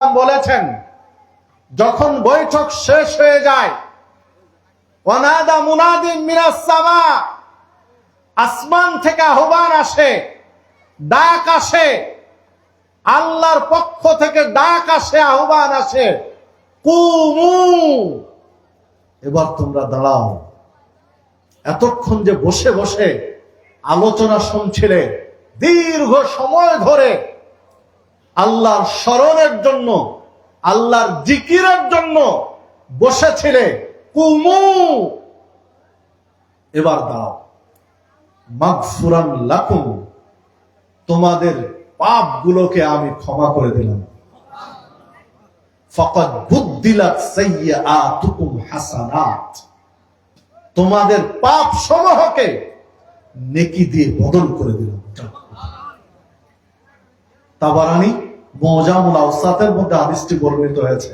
বলেছেন, যখন বৈঠক শেষ হয়ে যায়, ওয়ানাদা মুনাদিন মিনাস সামা, আসমান থেকে আহ্বান আসে, ডাক আসে, আল্লাহর পক্ষ থেকে ডাক আসে, আহ্বান আসে, কুমু, এবার তোমরা দাঁড়াও। এতক্ষণ যে বসে বসে আলোচনা শুনছিলে, দীর্ঘ সময় ধরে আল্লাহর স্মরণের জন্য, আল্লাহর জিকিরের জন্য বসেছিলে, কুমু, এবার দাঁড়াও। মাগফুরান লাকুম, তোমাদের পাপগুলোকে আমি ক্ষমা করে দিলাম। ফাকাদ বুদ্দিলাত সাইয়্যাতুকুম হাসানাত, তোমাদের পাপ সমূহকে নেকি দিয়ে বদল করে দিলাম। তাবারানী মুজামুল আওসাতের মধ্যে হাদিসটি বর্ণিত হয়েছে,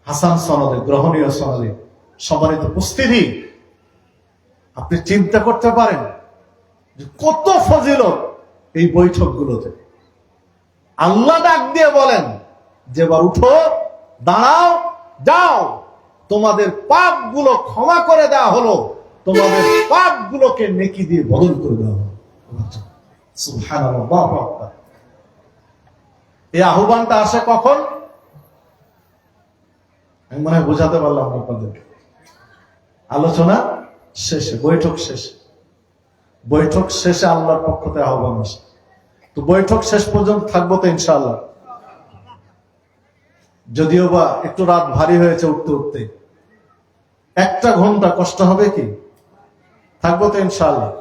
হাসান সনদে, গ্রহণীয় সনদে। সম্মানিত উপস্থিতি, আপনি চিন্তা করতে পারেন যে কত ফজিলত এই বৈঠকগুলোতে। আল্লাহ ডাক দিয়ে বলেন যে এবার উঠো, দাঁড়াও, যাও, তোমাদের পাপগুলো ক্ষমা করে দেওয়া হলো, তোমাদের পাপগুলোকে নেকি দিয়ে বদল করে দেওয়া হলো। সুবহানাল্লাহ। এই আহ্বানটা আসে কখন? আমি মনে হয় বোঝাতে পারলাম আপনাদেরকে। আলোচনা শেষে, বৈঠক শেষে, বৈঠক শেষে আল্লাহর পক্ষ থেকে আহ্বান আসে। তো বৈঠক শেষ পর্যন্ত থাকবো তো ইনশাআল্লাহ। যদিও বা একটু রাত ভারী হয়েছে উঠতে উঠতে, 1 ঘন্টা কষ্ট হবে কি? থাকবো তো ইনশাআল্লাহ।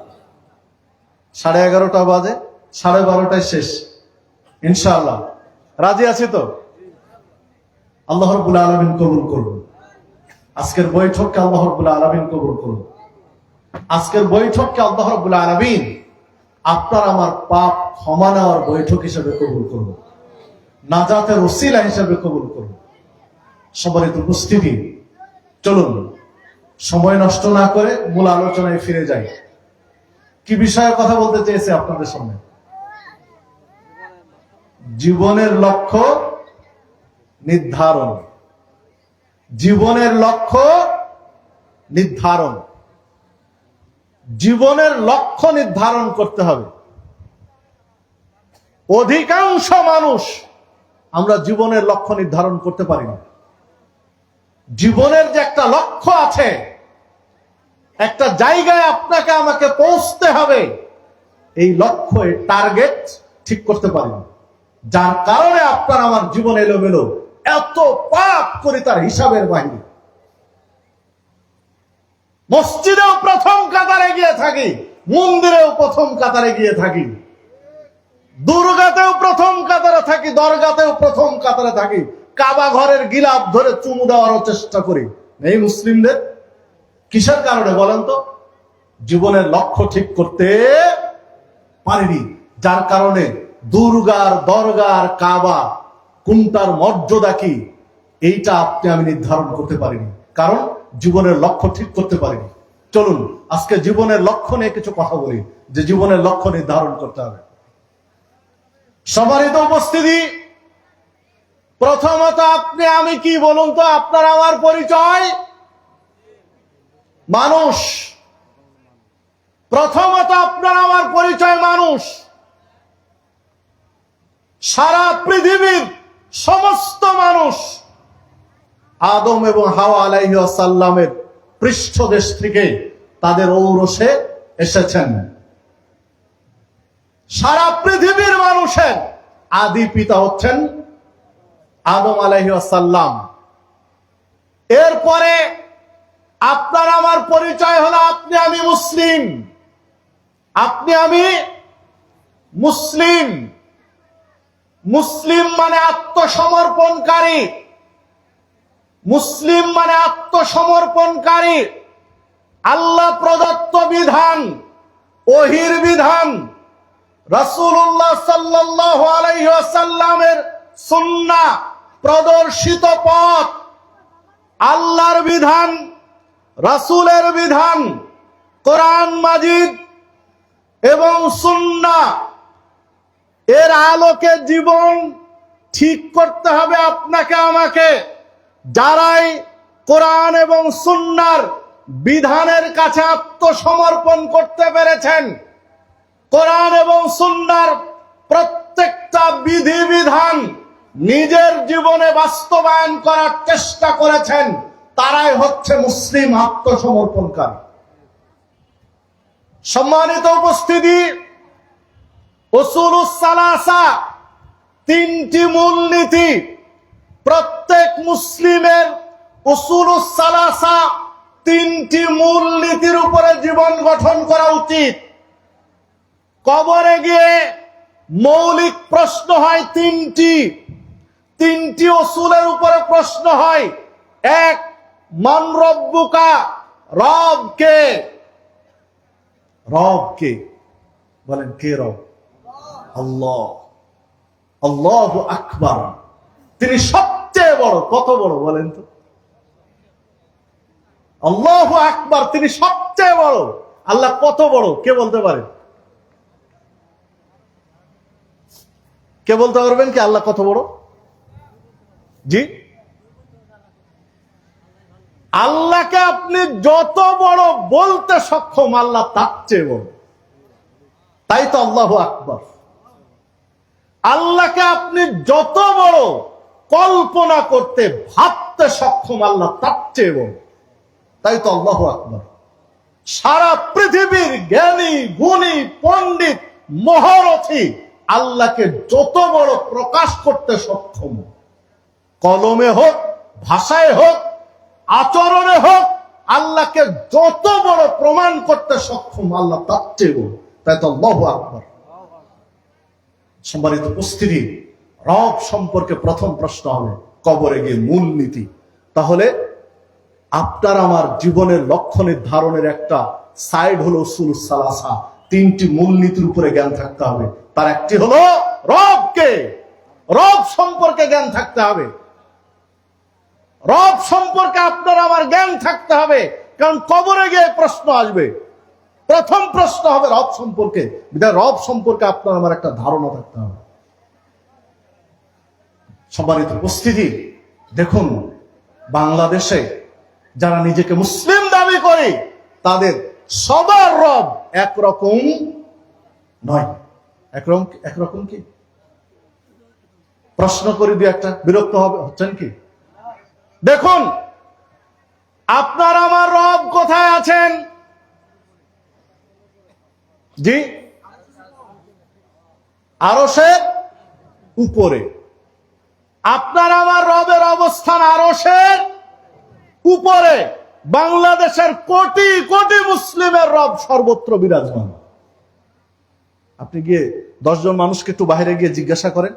11:30 বাজে, 12:30টায় শেষ ইনশাআল্লাহ। রাজি আছি তো? আল্লাহ রাব্বুল আলামিন কবুল করুন। আজকের বৈঠককে আল্লাহ রাব্বুল আলামিন কবুল করুন। আজকের বৈঠককে আল্লাহ রাব্বুল আলামিন আপনার আমার পাপ ক্ষমা নেওয়ার বৈঠক হিসেবে কবুল করুন, নাজাতের ওসিলা হিসেবে কবুল করুন। সম্মানিত উপস্থিতি, চলুন সময় নষ্ট না করে মূল আলোচনায় ফিরে যাই। কি বিষয়ে কথা বলতে চেয়েছি আপনাদের সামনে? জীবনের লক্ষ্য নির্ধারণ। জীবনের লক্ষ্য নির্ধারণ। জীবনের লক্ষ্য নির্ধারণ করতে হবে। অধিকাংশ মানুষ আমরা জীবনের লক্ষ্য নির্ধারণ করতে পারি না। জীবনের যে একটা লক্ষ্য আছে, একটা জায়গায় আপনাকে আমাকে পৌঁছতে হবে, এই লক্ষ্য, এই টার্গেট ঠিক করতে পারি না। যার কারণে আপনার আমার জীবন এলোমেলো, এত পাপ করি তার হিসাবের বাহিরে। মসজিদেও প্রথম কাতারে গিয়ে থাকি, মন্দিরেও প্রথম কাতারে গিয়ে থাকি, দুর্গাতেও প্রথম কাতারে থাকি, দরগাতেও প্রথম কাতারে থাকি, কাবা ঘরের গিলাফ ধরে চুমু দেওয়ারও চেষ্টা করি। এই মুসলিমদের কিসের কারণে বলেন তো? জীবনের লক্ষ্য ঠিক করতে পারিনি, যার কারণে দুর্গার, দরগার, কাবা কোনটার মর্যাদা কি, এইটা আপনি আমি নির্ধারণ করতে পারিনি, কারণ জীবনের লক্ষ্য ঠিক করতে পারিনি। চলুন আজকে জীবনের লক্ষ্য নিয়ে কিছু কথা বলি, যে জীবনের লক্ষ্য নির্ধারণ করতে হবে। সম্মানিত উপস্থিতি, প্রথমত আপনি আমি কি বলুন তো? আপনার আমার পরিচয় মানুষ। প্রথমত আপনার আমার পরিচয় মানুষ। সারা পৃথিবীর সমস্ত মানুষ আদম এবং হাওয়া আলাইহিস সালামের পৃষ্ঠদেশ থেকে তাদের ঔরসে এসেছেন। সারা পৃথিবীর মানুষের আদি পিতা হচ্ছেন আদম আলাইহিস সালাম। এরপরে আপনার আমার পরিচয় হলো আপনি আমি মুসলিম। আপনি আমি মুসলিম। মুসলিম মানে আত্মসমর্পণকারী। মুসলিম মানে আত্মসমর্পণকারী। আল্লাহ প্রদত্ত বিধান, ওহীর বিধান, রাসূলুল্লাহ সাল্লাল্লাহু আলাইহি ওয়াসাল্লামের সুন্নাহ প্রদর্শিত পথ, আল্লাহর বিধান, রাসূলের বিধান, কোরআন মাজিদ এবং সুন্নাহ, এর আলোকে জীবন ঠিক করতে হবে আপনাকে আমাকে। যারাই কোরআন এবং সুন্নাহর বিধানের কাছে আত্মসমর্পণ করতে পেরেছেন, কোরআন এবং সুন্নাহর প্রত্যেকটা বিধিবিধান নিজের জীবনে বাস্তবায়ন করার চেষ্টা করেছেন, তারাই হচ্ছে মুসলিম আত্মসমর্পণকারী। সম্মানিত উপস্থিতি, উসুলুস সালাসা, তিনটি মূলনীতি প্রত্যেক মুসলিমের। উসুলুস সালাসা, তিনটি মূলনীতির উপরে জীবন গঠন করা উচিত। কবরে গিয়ে মৌলিক প্রশ্ন হয় তিনটি উসুলের উপরে প্রশ্ন হয়। এক, মান রব্বুকা, রব কে? রব কে? বলেন কে রব? আল্লাহ। আল্লাহু আকবার, তিনি সবচেয়ে বড়। কত বড় বলেন তো? আল্লাহু আকবার, তিনি সবচেয়ে বড়। আল্লাহ কত বড় কে বলতে পারেন? কে বলতে পারবেন কি আল্লাহ কত বড়? জি, আল্লাহকে আপনি যত বড় বলতে সক্ষম, আল্লাহ তার চেয়ে বড়। তাই তো আল্লাহু আকবার। আল্লাহকে আপনি যত বড় কল্পনা করতে ভাবতে সক্ষম, আল্লাহ তার চেয়ে বড়। তাই তো আল্লাহু আকবার। সারা পৃথিবীর জ্ঞানী গুণী পণ্ডিত মহারথী আল্লাহকে যত বড় প্রকাশ করতে সক্ষম, কলমে হোক, ভাষায় হোক, আচরণে হোক, আল্লাহকে যত বড় প্রমাণ করতে সক্ষম, আল্লাহ তার চেয়ে বড়। তাই তো আল্লাহু আকবার। সম্মানিত উপস্থিতি, রব সম্পর্কে প্রথম প্রশ্ন হবে কবরে গিয়ে মূলনীতি। তাহলে আপনার আমার জীবনের লক্ষ্য নির্ধারণের একটা সাইড হলো উসুলুস সালাসা, তিনটি মূলনীতির উপরে জ্ঞান থাকতে হবে। তার একটি হলো রবকে, রব সম্পর্কে জ্ঞান থাকতে হবে। রব সম্পর্কে আপনার আমার জ্ঞান থাকতে হবে, কারণ কবরে গিয়ে প্রশ্ন আসবে। প্রথম প্রশ্ন হবে রব সম্পর্কে। রব সম্পর্কে আপনার আমার একটা ধারণা থাকতে হবে। সম্মানিত উপস্থিতি, দেখুন বাংলাদেশে যারা নিজেকে মুসলিম দাবি করে, তাদের সবার রব একরকম নয়। একরকম কি? প্রশ্ন করি দিয়ে একটা বিরক্ত হচ্ছেন কি? দেখুন, আপনার আমার রব কোথায় আছেন? জি, আরশের উপরে। আপনার আমার রবের অবস্থান আরশের উপরে। বাংলাদেশের কোটি কোটি মুসলিমের রব সর্বত্র বিরাজমান। আপনি গিয়ে 10 জন মানুষকে একটু বাইরে গিয়ে জিজ্ঞাসা করেন,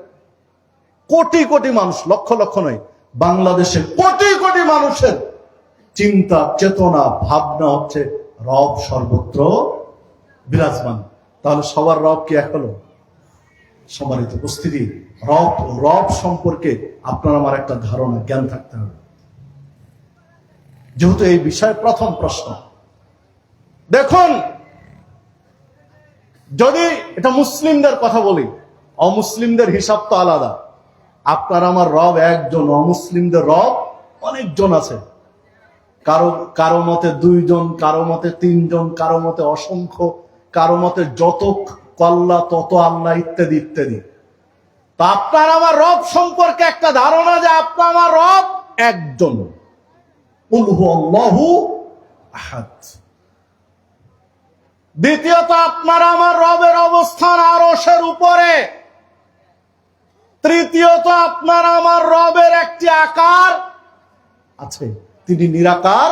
কোটি কোটি মানুষ, লক্ষ লক্ষ নয়, বাংলাদেশে কোটি কোটি মানুষের চিন্তা, চেতনা, ভাবনা হচ্ছে রব সর্বত্র বিরাজমান। তাহলে সবার রব কি এক হলো? সম্মানিত উপস্থিতি, রব সম্পর্কে আপনার আমার একটা ধারণা, জ্ঞান থাকতে হবে। যেহেতু এই বিষয়ে প্রথম প্রশ্ন, দেখুন, যদি এটা মুসলিমদের কথা বলি, অমুসলিমদের হিসাব তো আলাদা। আপনার আমার রব একজন, অমুসলিমদের রব অনেকজন আছে। কারো মতে 2 জন, কারো মতে 3 জন, কারো মতে অসংখ্য, কারো মতে যত কল্লা তত আল্লাহ, ইত্যাদি ইত্যাদি। তো আপনার আমার রব সম্পর্কে একটা ধারণা যে আপনার আমার রব একজন, কুল হুয়াল্লাহু আহাদ। দ্বিতীয়ত, আপনার আমার রবের অবস্থান আরশের উপরে। তৃতীয়ত, আপনার আমার রবের একটি আকার আছে, তিনি নিরাকার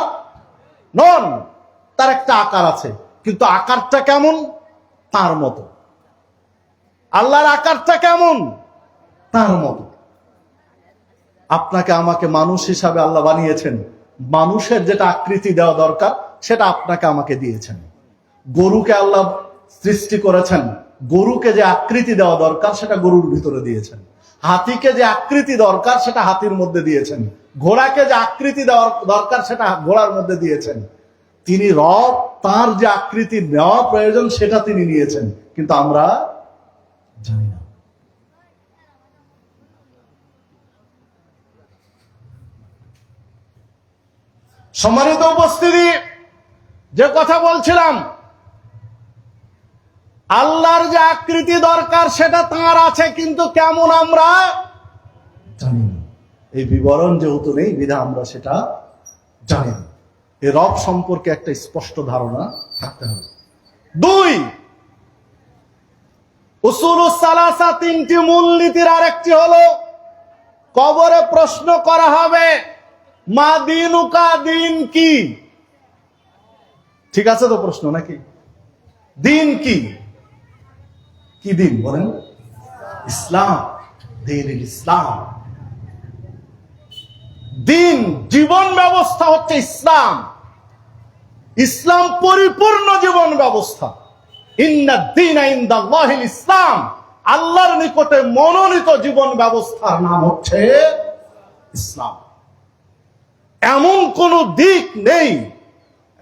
নন, তার একটা আকার আছে, কিন্তু আকারটা কেমন? তার মতো। আল্লাহর আকারটা কেমন? তার মতো। আপনাকে আমাকে মানুষ হিসাবে আল্লাহ বানিয়েছেন, মানুষের যেটা আকৃতি দেওয়া দরকার সেটা আপনাকে আমাকে দিয়েছেন। গরুকে আল্লাহ সৃষ্টি করেছেন, গরুকে যে আকৃতি দেওয়া দরকার সেটা গরুর ভিতরে দিয়েছেন। হাতিকে যে আকৃতি দরকার সেটা হাতির মধ্যে দিয়েছেন। ঘোড়াকে যে আকৃতি দেওয়ার দরকার সেটা ঘোড়ার মধ্যে দিয়েছেন। তিনি রব, তার যে আকৃতি নেওয়া প্রয়োজন সেটা তিনি নিয়েছেন, কিন্তু আমরা জানি না। সম্মানিত উপস্থিতি, যে কথা বলছিলাম, আল্লাহর যে আকৃতি দরকার সেটা তাঁর আছে, কিন্তু কেমন আমরা জানি না। এই বিবরণ যেহেতু নেই বিধা আমরা সেটা জানি না। এই রব সম্পর্কে একটা স্পষ্ট ধারণা থাকতে হবে। 2, উসুলুস সালাসা, 3টি মূলনীতির আরেকটি হলো কবরে প্রশ্ন করা হবে মা দিনুকা, দিন কি? ঠিক আছে তো প্রশ্ন নাকি? দিন কি? কি দিন বলেন? ইসলাম। দিন ইসলাম। দিন, জীবন ব্যবস্থা হচ্ছে ইসলাম। ইসলাম পরিপূর্ণ জীবন ব্যবস্থা। ইন্না দ্বীনা ইনদাল্লাহিল ইসলাম। আল্লাহর নিকটে মনোনীত জীবন ব্যবস্থার নাম হচ্ছে ইসলাম। এমন কোন দিক নেই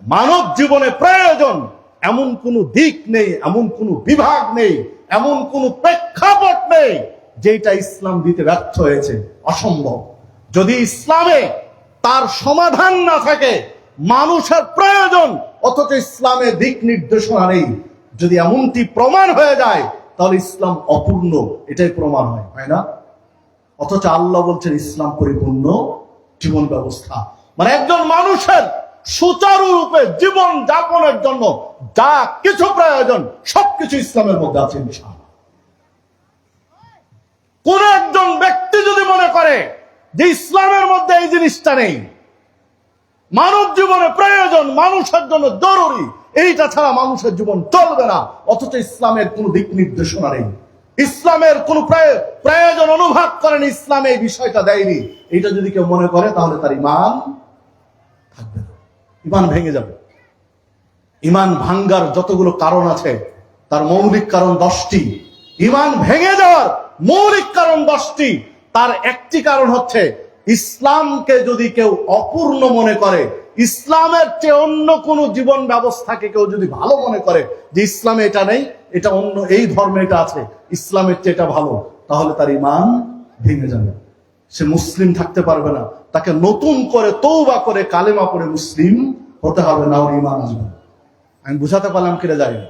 মানব জীবনে প্রয়োজন, এমন কোন দিক নেই, এমন কোন বিভাগ নেই, এমন কোন প্রেক্ষাপট নেই যেটা ইসলাম দিতে ব্যর্থ হয়েছে। অসম্ভব। যদি ইসলামে তার সমাধান না থাকে, মানুষের প্রয়োজন অথচ ইসলামে দিক নির্দেশনা নেই, যদি এমনটি প্রমাণ হয়ে যায় তাহলে ইসলাম অপূর্ণ, এটাই প্রমাণ হয় না? অথচ আল্লাহ বলছেন ইসলাম পরিপূর্ণ জীবন ব্যবস্থা। মানে একজন মানুষের সুচারুরূপে জীবন যাপনের জন্য যা কিছু প্রয়োজন সবকিছু ইসলামের মধ্যে আছে ইনশাআল্লাহ। কোন একজন ব্যক্তি যদি মনে করে যে ইসলামের মধ্যে এই জিনিসটা নেই, মানব জীবনে প্রয়োজন, মানুষের জন্য জরুরি, এইটা ছাড়া মানুষের জীবন চলবে না, অথচ ইসলামের কোন দিক নির্দেশনা নেই, ইসলামের কোন প্রয়োজন অনুভব করেন, ইসলামে এই বিষয়টা দেয়নি, এটা যদি কেউ মনে করে তাহলে তার ঈমান থাকবে না, ঈমান ভেঙে যাবে। ঈমান ভাঙ্গার যতগুলো কারণ আছে তার মৌলিক কারণ 10টি। ঈমান ভেঙে যাওয়ার মৌলিক কারণ 10টি। তার একটি কারণ হচ্ছে ইসলামকে যদি কেউ অপূর্ণ মনে করে, ইসলামের চেয়ে অন্য কোন জীবন ব্যবস্থাকে কেউ যদি ভালো মনে করে যে ইসলামে এটা নেই, এটা অন্য, এই ধর্মে এটা আছে, ইসলামের চেয়ে এটা ভালো, তাহলে তার ঈমান ভেঙে যাবে, সে মুসলিম থাকতে পারবে না। তাকে নতুন করে তওবা করে কালেমা পড়ে মুসলিম হতে হবে, না ওর ঈমান আসবে। আমি বুঝাতে পারলাম কিনা জানি না।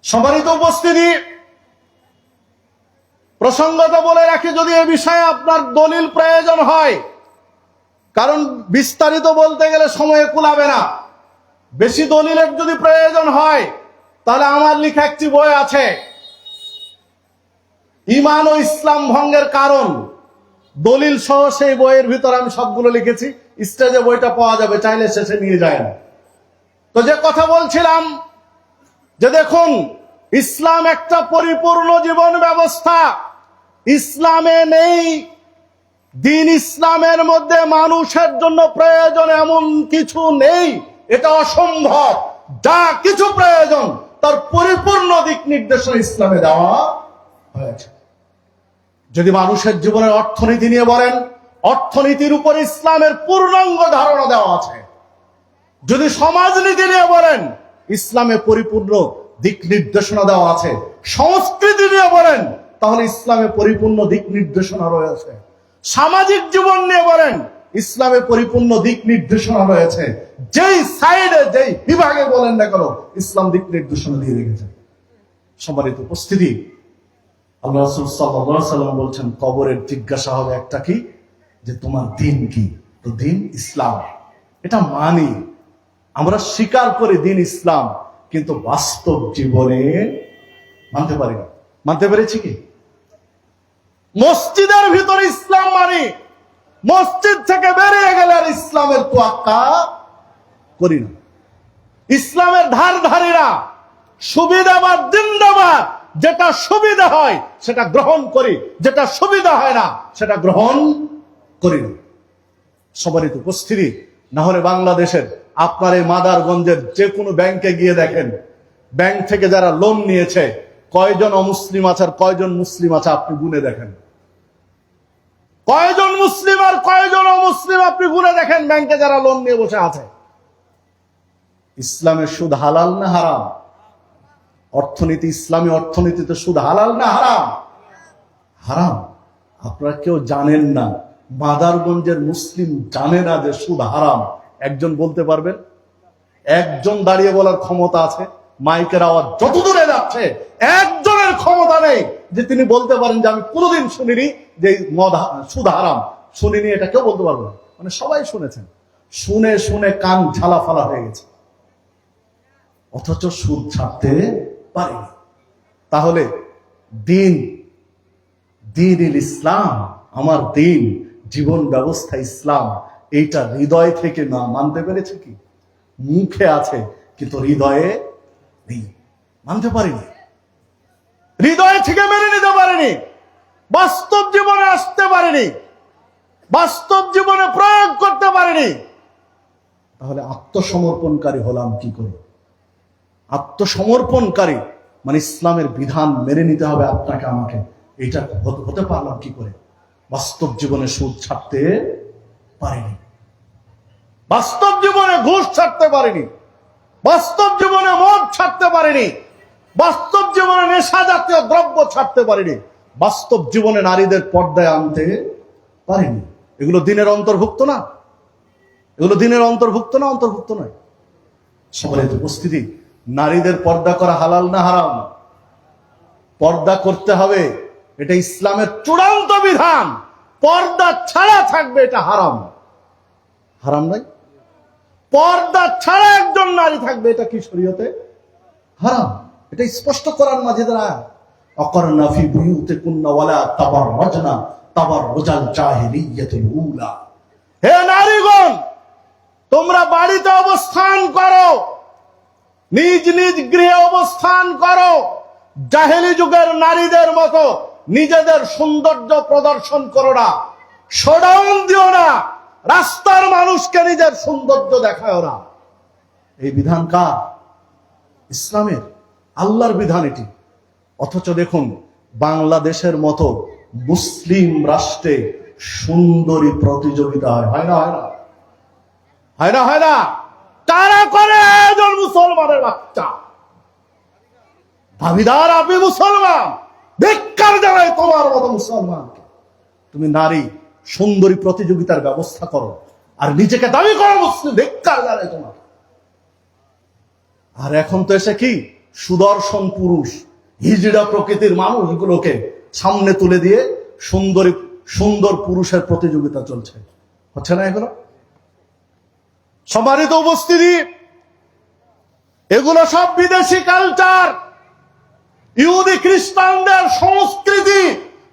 সম্মানিত উপস্থিতি, প্রসঙ্গত বলে রাখি, যদি এ বিষয়ে আপনার দলিল প্রয়োজন হয়, কারণ বিস্তারিত বলতে গেলে সময় কুলাবে না, বেশি দলিলের যদি প্রয়োজন হয় তাহলে আমার লেখা একটি বই আছে, ঈমান ও ইসলাম ভঙ্গের কারণ, দলিল সহ সেই বইয়ের ভিতর আমি সবগুলো লিখেছি। স্টেজে বইটা পাওয়া যাবে, চাইলে শেষে নিয়ে যায় না। তো যে কথা বলছিলাম যে দেখুন, ইসলাম একটা পরিপূর্ণ জীবন ব্যবস্থা। ইসলামে নেই, দিন ইসলামের মধ্যে মানুষের জন্য প্রয়োজন এমন কিছু নেই, এটা অসম্ভব। যা কিছু প্রয়োজন তার পরিপূর্ণ দিক নির্দেশনা ইসলামে দেওয়া হয়েছে। যদি মানুষের জীবনের অর্থনীতি নিয়ে বলেন, অর্থনীতির উপর ইসলামের পূর্ণাঙ্গ ধারণা দেওয়া আছে। যদি সমাজনীতি নিয়ে বলেন, ইসলামে পরিপূর্ণ দিক নির্দেশনা দেওয়া আছে। সংস্কৃতি নিয়ে বলেন, তাহলে ইসলামে পরিপূর্ণ দিক নির্দেশনা রয়েছে। সামাজিক জীবন নিয়ে বলেন, ইসলামে পরিপূর্ণ দিক নির্দেশনা রয়েছে। যেই সাইডে, যেই বিভাগে বলেন না কেন, ইসলাম দিক নির্দেশনা দিয়ে রেখেছে। সম্মানিত উপস্থিতি, আল্লাহ রাসূল সাল্লাল্লাহু আলাইহি ওয়াসাল্লাম বলছেন, কবরের জিজ্ঞাসা হবে একটা কি, যে তোমার দিন কি? তো দিন ইসলাম, এটা মানি, আমরা স্বীকার করি দিন ইসলাম, কিন্তু বাস্তব জীবনে মানতে পারি না। মানতে পেরেছি কি? মসজিদের ভিতরে ইসলাম মানি, মসজিদ থেকে বেরিয়ে গেলে আর ইসলামের তোয়াক্কা করি না। ইসলামের ধারধারীরা সুবিধাবাদ জিন্দাবাদ, যেটা সুবিধা হয় সেটা গ্রহণ করি, যেটা সুবিধা হয় না সেটা গ্রহণ করি না। সম্মানিত উপস্থিতি, না হলে বাংলাদেশের আপনার এই মাদারগঞ্জের যে কোনো ব্যাংকে গিয়ে দেখেন, ব্যাংক থেকে যারা লোন নিয়েছে কয়জন অমুসলিম আছে আর কয়জন মুসলিম আছে আপনি গুনে দেখেন। কয়জন মুসলিম আর কয়জন অমুসলিম আপনি গুনে দেখেন ব্যাংকে যারা লোন নিয়ে বসে আছে। ইসলামের সুদ হালাল না হারাম? অর্থনীতি, ইসলামী অর্থনীতিতে সুদ হালাল না হারাম? হারাম। আপনারা কেউ জানেন না, মাদারগঞ্জের মুসলিম জানে না যে সুদ হারাম? একজন বলতে পারবেন? একজন দাঁড়িয়ে বলার ক্ষমতা আছে? মাইকের আওয়াজ যত দূরে যাচ্ছে, একজনের ক্ষমতা নেই যে তিনি বলতে পারেন যে আমি কোনোদিন শুনিনি যে সুদ হারাম, শুনিনি। এটা কেউ বলতে পারবে না। মানে সবাই শুনেছেন, শুনে শুনে কান ঝালা ফালা হয়ে গেছে, অথচ সুদ ছাড়তে পারেনি। তাহলে দিন ইসলাম, আমার দিন, জীবন ব্যবস্থা ইসলাম, এইটা হৃদয় থেকে না মানতে পেরেছে কি? মুখে আছে কিন্তু হৃদয়ে নেই, মানতে পারিনি, হৃদয় থেকে মেনে নিতে পারেনি, বাস্তব জীবনে আসতে পারেনি, বাস্তব জীবনে প্রয়োগ করতে পারেনি। তাহলে আত্মসমর্পণকারী হলাম কি করে? আত্মসমর্পণকারী মানে ইসলামের বিধান মেনে নিতে হবে আপনাকে আমাকে, এটা হতে পারলাম কি করে? বাস্তব জীবনে সুদ ছাড়তে পারিনি, বাস্তব জীবনে ঘুষ ছাড়তে পারিনি, বাস্তব জীবনে মদ ছাড়তে পারিনি, বাস্তব জীবনে নেশা জাতীয় দ্রব্য ছাড়তে পারিনি, বাস্তব জীবনে নারীদের পর্দায় আনতে পারিনি। এগুলো দিনের অন্তর্ভুক্ত না? এগুলো দিনের অন্তর্ভুক্ত না? অন্তর্ভুক্ত নয়। সম্মানিত উপস্থিতি, নারীদের পর্দা করা হালাল না হারাম? পর্দা করতে হবে, এটা ইসলামের চূড়ান্ত বিধান। পর্দা ছাড়া থাকবে, এটা হারাম। হারাম নয়? পর্দা ছাড়া একজন নারী থাকবে, এটা কি শরীয়তে? হারাম। এটা স্পষ্ট কোরআন মাজিদের আয়াত। অকরনা ফি বুয়ুতিকুন্না ওয়ালা তাবাররাজনা তাবাররুজাল জাহিলিয়াতিল উলা। হে নারীগণ, তোমরা বাড়িতে অবস্থান করো, নিজ নিজ গৃহে অবস্থান করো, জাহেলি যুগের নারীদের মতো নিজেদের সৌন্দর্য প্রদর্শন করো না, শোডাউন দিও না, রাস্তার মানুষকে নিজের সৌন্দর্য দেখায় না। এই বিধান কার? ইসলামের, আল্লাহর বিধান এটি। অথচ দেখুন, বাংলাদেশের মতো মুসলিম রাষ্ট্রে সুন্দরী প্রতিযোগিতা হয়, হয় না? হয় না? হয় না? হয় না? কারা করে? একজন মুসলমানের বাচ্চা। দাবিদার আপনি মুসলমান, ধিক্কার জানাই তোমার মতো মুসলমানকে। তুমি নারী সুন্দরী প্রতিযোগিতার ব্যবস্থা করো আর নিজেকে দাবি করো মুসলিম, ধিক্কার জানাই তোমার। আর এখন তো এসে কি সুদর্শন পুরুষ, হিজড়া প্রকৃতির মানুষগুলোকে সামনে তুলে দিয়ে সুন্দর পুরুষের প্রতিযোগিতা চলছে, হচ্ছে না এগুলো? সম্মানিত উপস্থিতি, এগুলো সব বিদেশি কালচার, ইহুদি খ্রিস্টানদের সংস্কৃতি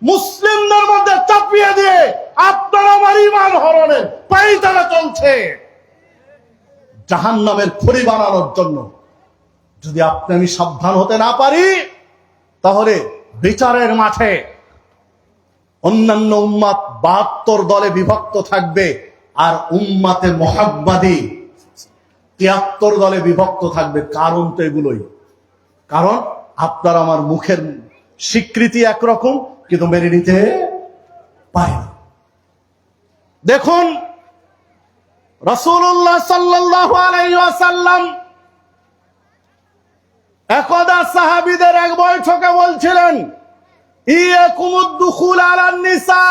মুসলিমদের মধ্যে চাপিয়ে দিয়ে আপনার আমার ঈমান হরণের পায়তারা চলছে জাহান্নামের খড়ি বানানোর জন্য। যদি আপনি আমি সাবধান হতে না পারি, তাহলে বিচারের মাঠে অন্যান্য উম্মাত 72 দলে বিভক্ত থাকবে, আর উম্মাতে মুহাম্মাদি 73 দলে বিভক্ত থাকবে। কারণ তো এগুলোই। কারণ আপনার আমার মুখের স্বীকৃতি একরকম, কিন্তু মেনে নিতে পারে না। দেখুন, রাসূলুল্লাহ সাল্লাল্লাহু আলাইহি ওয়াসাল্লাম একদা সাহাবীদের এক বৈঠকে বলছিলেন, ইয়াকুমুদ দুখুল আলান নিসা,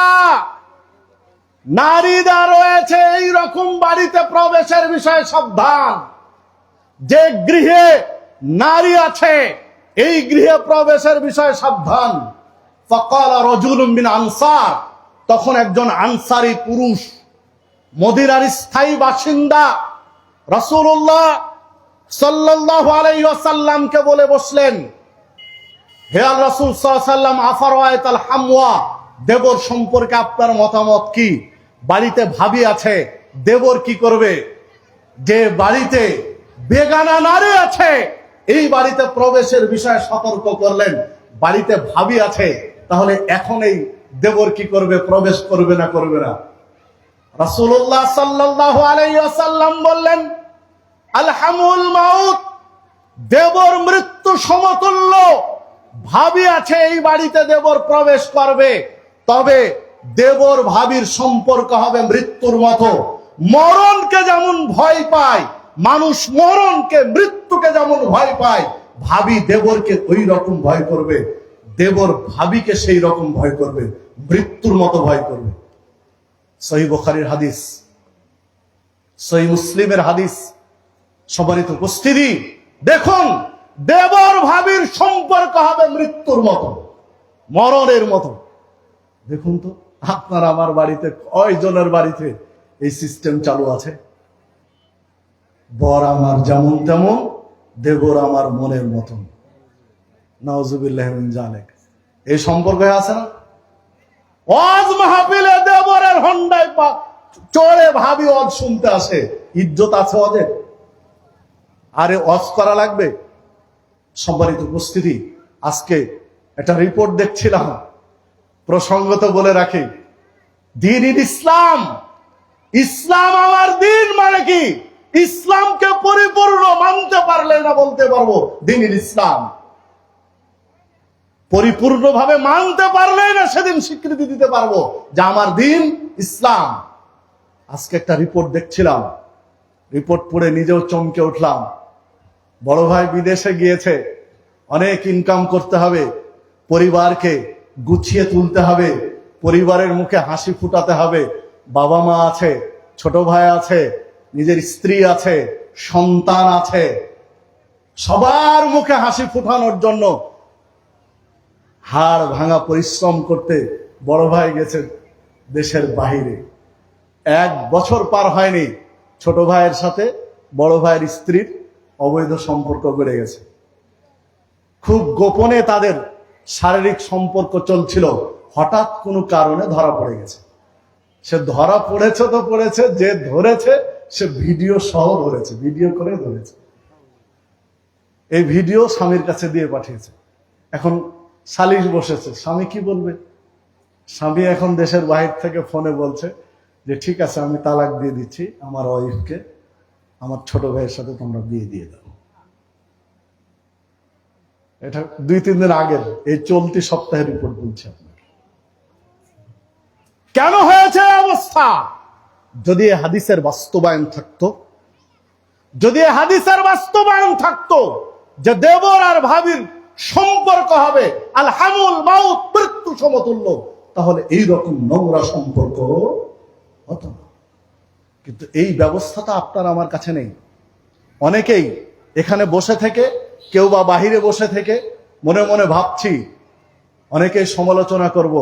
নারীরা রয়েছে এই রকম বাড়িতে প্রবেশের বিষয়ে সাবধান। যে গৃহে নারী আছে এই গৃহে প্রবেশের বিষয়ে সাবধান। ফাকালা রাজুলুম মিন আনসার, তখন একজন আনসারী পুরুষ, মদিনার স্থায়ী বাসিন্দা, রাসূলুল্লাহ সাল্লাল্লাহু আলাইহি ওয়াসাল্লামকে বলে বসলেন, হে আল্লাহর রাসূল সাল্লাল্লাহু আলাইহি ওয়াসাল্লাম, আফারাআইতাল হামওয়া, দেবর সম্পর্কে আপনার মতামত কি? বাড়িতে ভাবি আছে, দেবর কি করবে? যে বাড়িতে বেগানা নারী আছে এই বাড়িতে প্রবেশের বিষয়ে সতর্ক করলেন। বাড়িতে ভাবি আছে, তাহলে এখন এই দেবর কি করবে? প্রবেশ করবে না করবে না? রাসূলুল্লাহ সাল্লাল্লাহু আলাইহি ওয়াসাল্লাম বললেন, আল হামুল মাউত, দেবর মৃত্যু সমতুল্য। ভাবি আছে এই বাড়িতে দেবর প্রবেশ করবে, তবে দেবর ভাবির সম্পর্ক হবে মৃত্যুর মতো। মরণকে যেমন ভয় পায় মানুষ, মরণকে মৃত্যুকে যেমন ভয় পায়, ভাবি দেবরকে ওই রকম ভয় করবে, দেবর ভাবিকে সেই রকম ভয় করবে, মৃত্যুর মতো ভয় করবে। সহিহ বুখারীর হাদিস, সহিহ মুসলিমের হাদিস। সম্মানিত উপস্থিতি, দেখুন দেবর ভাবির সম্পর্ক হবে মৃত্যুর মতো, মরণের মতো। দেখুন তো আপনার আমার বাড়িতে কয়জনের বাড়িতে এই সিস্টেম চালু আছে? বর আমার যেমন তেমন, দেবর আমার মনের মতন। নাউজুবিল্লাহ মিন যালিক। এই সম্পর্ক আছে না? ওয়াজ মাহফিলে দেবরের হন্ডায় চড়ে ভাবি ওয়াজ শুনতে আসে, ইজ্জত আছে ওদের? আরে ওয়াজ করা লাগবে। সম্মানিত উপস্থিতি, আজকে একটা রিপোর্ট দেখছিলাম, প্রসঙ্গত বলে রাখি, দ্বীন ইসলাম, ইসলাম আমার দিন মানে কি? ইসলামকে পরিপূর্ণ মানতে পারলে না বলতে পারবো দ্বীন ইসলাম, পরিপূর্ণভাবে মানতে পারলে না সেদিন স্বীকৃতি দিতে পারবো যে আমার দিন ইসলাম। আজকে একটা রিপোর্ট দেখছিলাম, রিপোর্ট পড়ে নিজেও চমকে উঠলাম। বড় ভাই বিদেশে গিয়েছে, অনেক ইনকাম করতে হবে, পরিবারকে গুছিয়ে তুলতে হবে, পরিবারের মুখে হাসি ফুটাতে হবে। বাবা মা আছে, ছোট ভাই আছে, নিজের স্ত্রী আছে, সন্তান আছে, সবার মুখে হাসি ফুটানোর জন্য হাড় ভাঙা পরিশ্রম করতে বড় ভাই গেছে দেশের বাহিরে। 1 বছর পার হয়নি, ছোট ভাইয়ের সাথে বড় ভাইয়ের স্ত্রীর অবৈধ সম্পর্ক বেড়ে গেছে। খুব গোপনে তাদের শারীরিক সম্পর্ক চলছিল, হঠাৎ কোনো কারণে ধরা পড়ে গেছে। সে ধরা পড়েছে তো পড়েছে, যে ধরেছে সে ভিডিও সহ ধরেছে, ভিডিও করে ধরেছে। এই ভিডিও স্বামীর কাছে দিয়ে পাঠিয়েছে। এখন সালিশ বসেছে, স্বামী কি বলবে? স্বামী এখন দেশের বাহির থেকে ফোনে বলছে যে ঠিক আছে, আমি তালাক দিয়ে দিচ্ছি, আমার ওয়াইফকে আমার ছোট ভাইয়ের সাথে তোমরা বিয়ে দিয়ে দাও। এটা 2-3 দিন আগের, এই চলতি সপ্তাহের রিপোর্ট বলছি আপনাকে। কেন হয়েছে অবস্থা? যদি এই হাদিসের বাস্তবায়ন থাকতো, যদি এই হাদিসের বাস্তবায়ন থাকতো যে দেবর আর ভাবির সম্পর্ক হবে আল হামুল মাউত, মৃত্যু সমতুল্য, তাহলে এই রকম নোংরা সম্পর্ক হতো না। কিন্তু এই ব্যবস্থাটা আপনার আমার কাছে নেই। অনেকেই এখানে বসে থেকে, কেউ বা বাহিরে বসে থেকে মনে মনে ভাবছি, অনেকেই সমালোচনা করব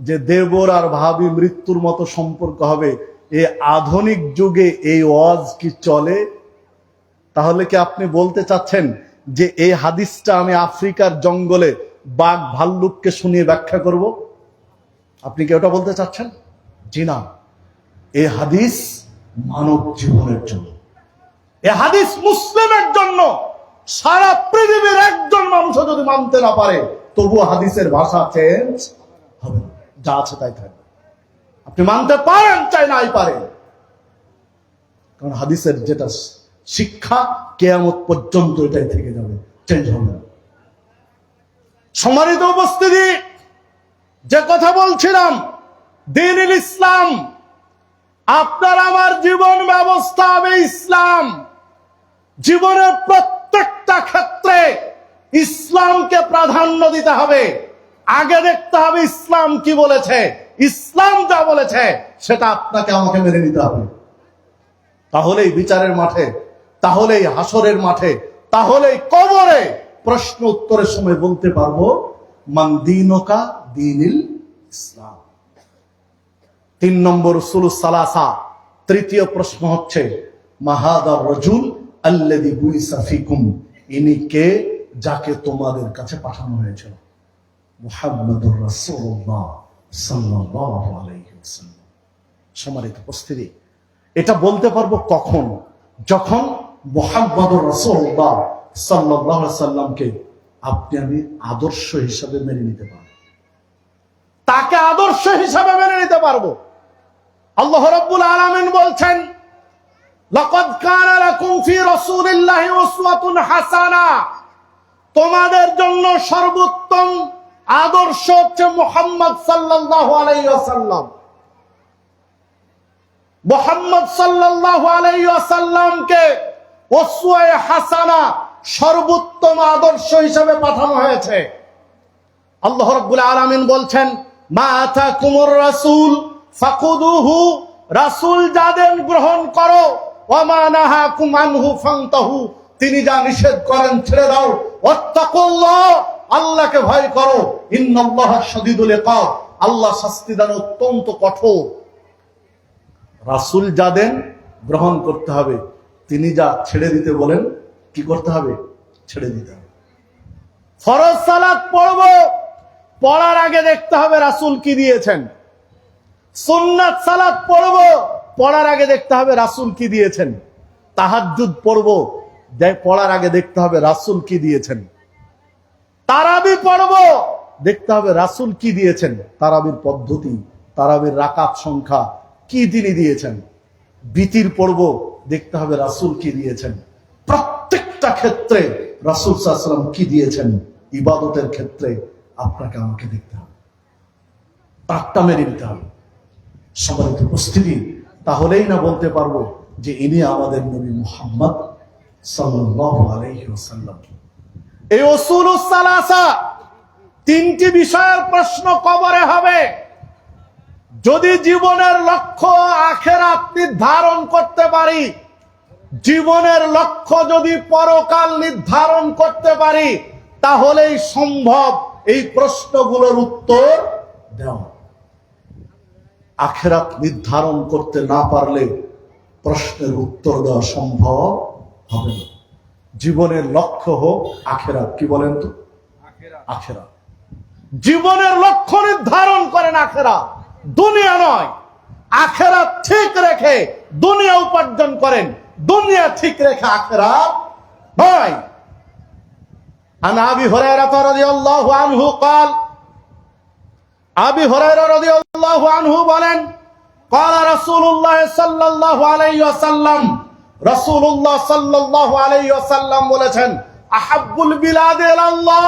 যে দেবর আর ভাবি মৃত্যুর মতো সম্পর্ক হবে। এই আধুনিক যুগে এই ওয়াজ কি চলে? তাহলে কি আপনি বলতে চাচ্ছেন যে এই হাদিসটা আমি আফ্রিকার জঙ্গলে বাঘ ভাল্লুককে শুনিয়ে ব্যাখ্যা করব? আপনি কি ওটা বলতে চাচ্ছেন? জি না, এই হাদিস মানব জীবনের জন্য, এই হাদিস মুসলিমের জন্য। সারা পৃথিবীর একজন মানুষ যদি মানতে না পারে, তবুও হাদিসের ভাষা চেঞ্জ হবে না, যা আছে তাই থাকবে। আপনি মানতে পারেন চাই নাই পারেন, কারণ হাদিসের যেটা শিক্ষা কিয়ামত পর্যন্ত এটাই থেকে যাবে, চেঞ্জ হবে না। সম্মানিত উপস্থিতি, যে কথা বলছিলাম, দ্বীনুল ইসলাম, আপনার আমার জীবন ব্যবস্থা হবে ইসলাম। জীবনের প্রত্যেকটা ক্ষেত্রে ইসলামকে প্রাধান্য দিতে হবে। আগে দেখতে হবে ইসলাম কি বলেছে, ইসলাম যা বলেছে সেটা আপনাকে আমাকে মেনে নিতে হবে। তাহলেই বিচারের মাঠে, তাহলেই হাসরের মাঠে, তাহলেই কবরে প্রশ্ন উত্তরের সময় বলতে পারবো মান দীনুকা দীনুল ইসলাম। 3 নম্বর উসুলুস সালাসা, তৃতীয় প্রশ্ন হচ্ছে মাহাদার রাজুল আল্লাযী বুইসা ফিকুম, ইনি কে যাকে তোমাদের কাছে পাঠানো হয়েছিল? মুহাম্মাদুর রাসূলুল্লাহ সাল্লাল্লাহু আলাইহি ওয়াসাল্লাম। সম্মানিত উপস্থিতি, এটা বলতে পারবো কখন? যখন মুহাম্মাদুর রাসূলুল্লাহ সাল্লাল্লাহু আলাইহি ওয়াসাল্লামকে আপনি আমি আদর্শ হিসাবে মেনে নিতে পারবো, তাকে আদর্শ হিসাবে মেনে নিতে পারবো। আল্লাহ রাব্বুল আলামিন বলছেন, লাকাদ কানা লাকুম ফি রাসূলিল্লাহি উসওয়াতুন হাসানা, তোমাদের জন্য সর্বোত্তম আদর্শ হচ্ছে মুহাম্মদ সাল্লাল্লাহু আলাইহি ওয়াসাল্লাম। মুহাম্মদ সাল্লাল্লাহু আলাইহি ওয়াসাল্লামকে উসওয়ায়ে হাসানা, সর্বোত্তম আদর্শ হিসেবে পাঠানো হয়েছে। আল্লাহ রাব্বুল আলামিন বলছেন, মা আতাকুমুর রাসূল ফাকুদুহু, রাসূল যা দেন গ্রহণ করো, ওয়া মা নাহাকুম আনহু ফান্তাহু, তিনি যা নিষেধ করেন ছেড়ে দাও। ওয়াত্তাকুল্লাহ, আল্লাহকে ভয় করো। ইন্নাল্লাহা শাদীদুল ইকাব, আল্লাহ শাস্তি দান অত্যন্ত কঠোর। রাসূল যা দেন গ্রহণ করতে হবে, তিনি যা ছেড়ে দিতে বলেন কি করতে হবে? ছেড়ে দিতে হবে। ফরজ সালাত পড়ব, পড়ার আগে দেখতে হবে রাসূল কি দিয়েছেন। সুন্নাত সালাত পড়ব, পড়ার আগে দেখতে হবে রাসূল কি দিয়েছেন। তাহাজ্জুদ পড়ব, পড়ার আগে দেখতে হবে রাসূল কি দিয়েছেন। তারাবি পড়ব, দেখতে হবে রাসূল কি দিয়েছেন, তারাবির পদ্ধতি, তারাবির রাকাত সংখ্যা কি তিনি দিয়েছেন। বিতির পড়ব, দেখতে হবে রাসূল কি দিয়েছেন। প্রত্যেকটা ক্ষেত্রে রাসূল সাল্লাল্লাহু আলাইহি ওয়াসাল্লাম কি দিয়েছেন, ইবাদতের ক্ষেত্রে আপনাকে আমাকে দেখতে হবে, তাকটা মেরে নিতে হবে। সম্মানিত উপস্থিতি, তাহলেই না বলতে পারবো যে ইনি আমাদের নবী মুহাম্মদ সাল্লাল্লাহু আলাইহি ওয়াসাল্লাম। এই উসুলুস সালাসা, তিনটি বিষয়ের প্রশ্ন কবরে হবে। যদি জীবনের লক্ষ্য আখিরাত নির্ধারণ করতে পারি, জীবনের লক্ষ্য যদি পরকাল নির্ধারণ করতে পারি, তাহলেই সম্ভব এই প্রশ্নগুলোর উত্তর দেওয়া। আখিরাত নির্ধারণ করতে না পারলে প্রশ্নের উত্তর দেওয়া সম্ভব হবে না। জীবনের লক্ষ্য হোক আখিরাত। কি বলেন তো? আখিরাত। জীবনের লক্ষ্য নির্ধারণ করেন আখিরাত, দুনিয়া নয়। আখিরাত ঠিক রেখে দুনিয়া উপার্জন করেন, দুনিয়া ঠিক রেখে আখিরাত নয়। আন আবি হুরায়রা রাদিয়াল্লাহু আনহু قال, আবি হুরায়রা রাদিয়াল্লাহু আনহু বলেন, قال রাসূলুল্লাহ সাল্লাল্লাহু আলাইহি ওয়াসাল্লাম, রাসূলুল্লাহ সাল্লাল্লাহু আলাইহি ওয়াসাল্লাম বলেছেন, আহাব্বুল বিলাদি ইলাল্লাহ,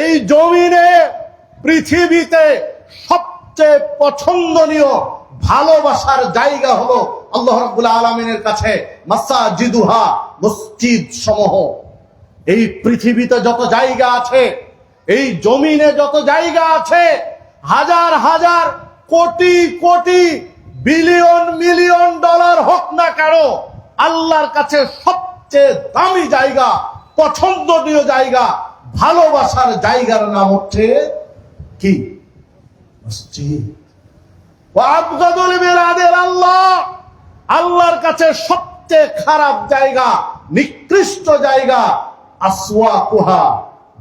এই জমিনে পৃথিবীতে সবচেয়ে পছন্দনীয় ভালোবাসার জায়গা হলো আল্লাহ রাব্বুল আলামিনের কাছে মাসাজিদুহা, মসজিদ সমূহ। এই পৃথিবীতে যত জায়গা আছে, এই জমিনে যত জায়গা আছে, হাজার হাজার crore crore billion million dollar হোক না কেন, আল্লাহর কাছে সবচেয়ে দামি জায়গা, পছন্দনীয় জায়গা, ভালোবাসার জায়গার নাম হচ্ছে কি? মসজিদ। ওয়া আবগাদুল বিলাদি ইলাল্লাহ, আল্লাহর কাছে সবচেয়ে খারাপ জায়গা, নিকৃষ্ট জায়গা, আসওয়াকুহা,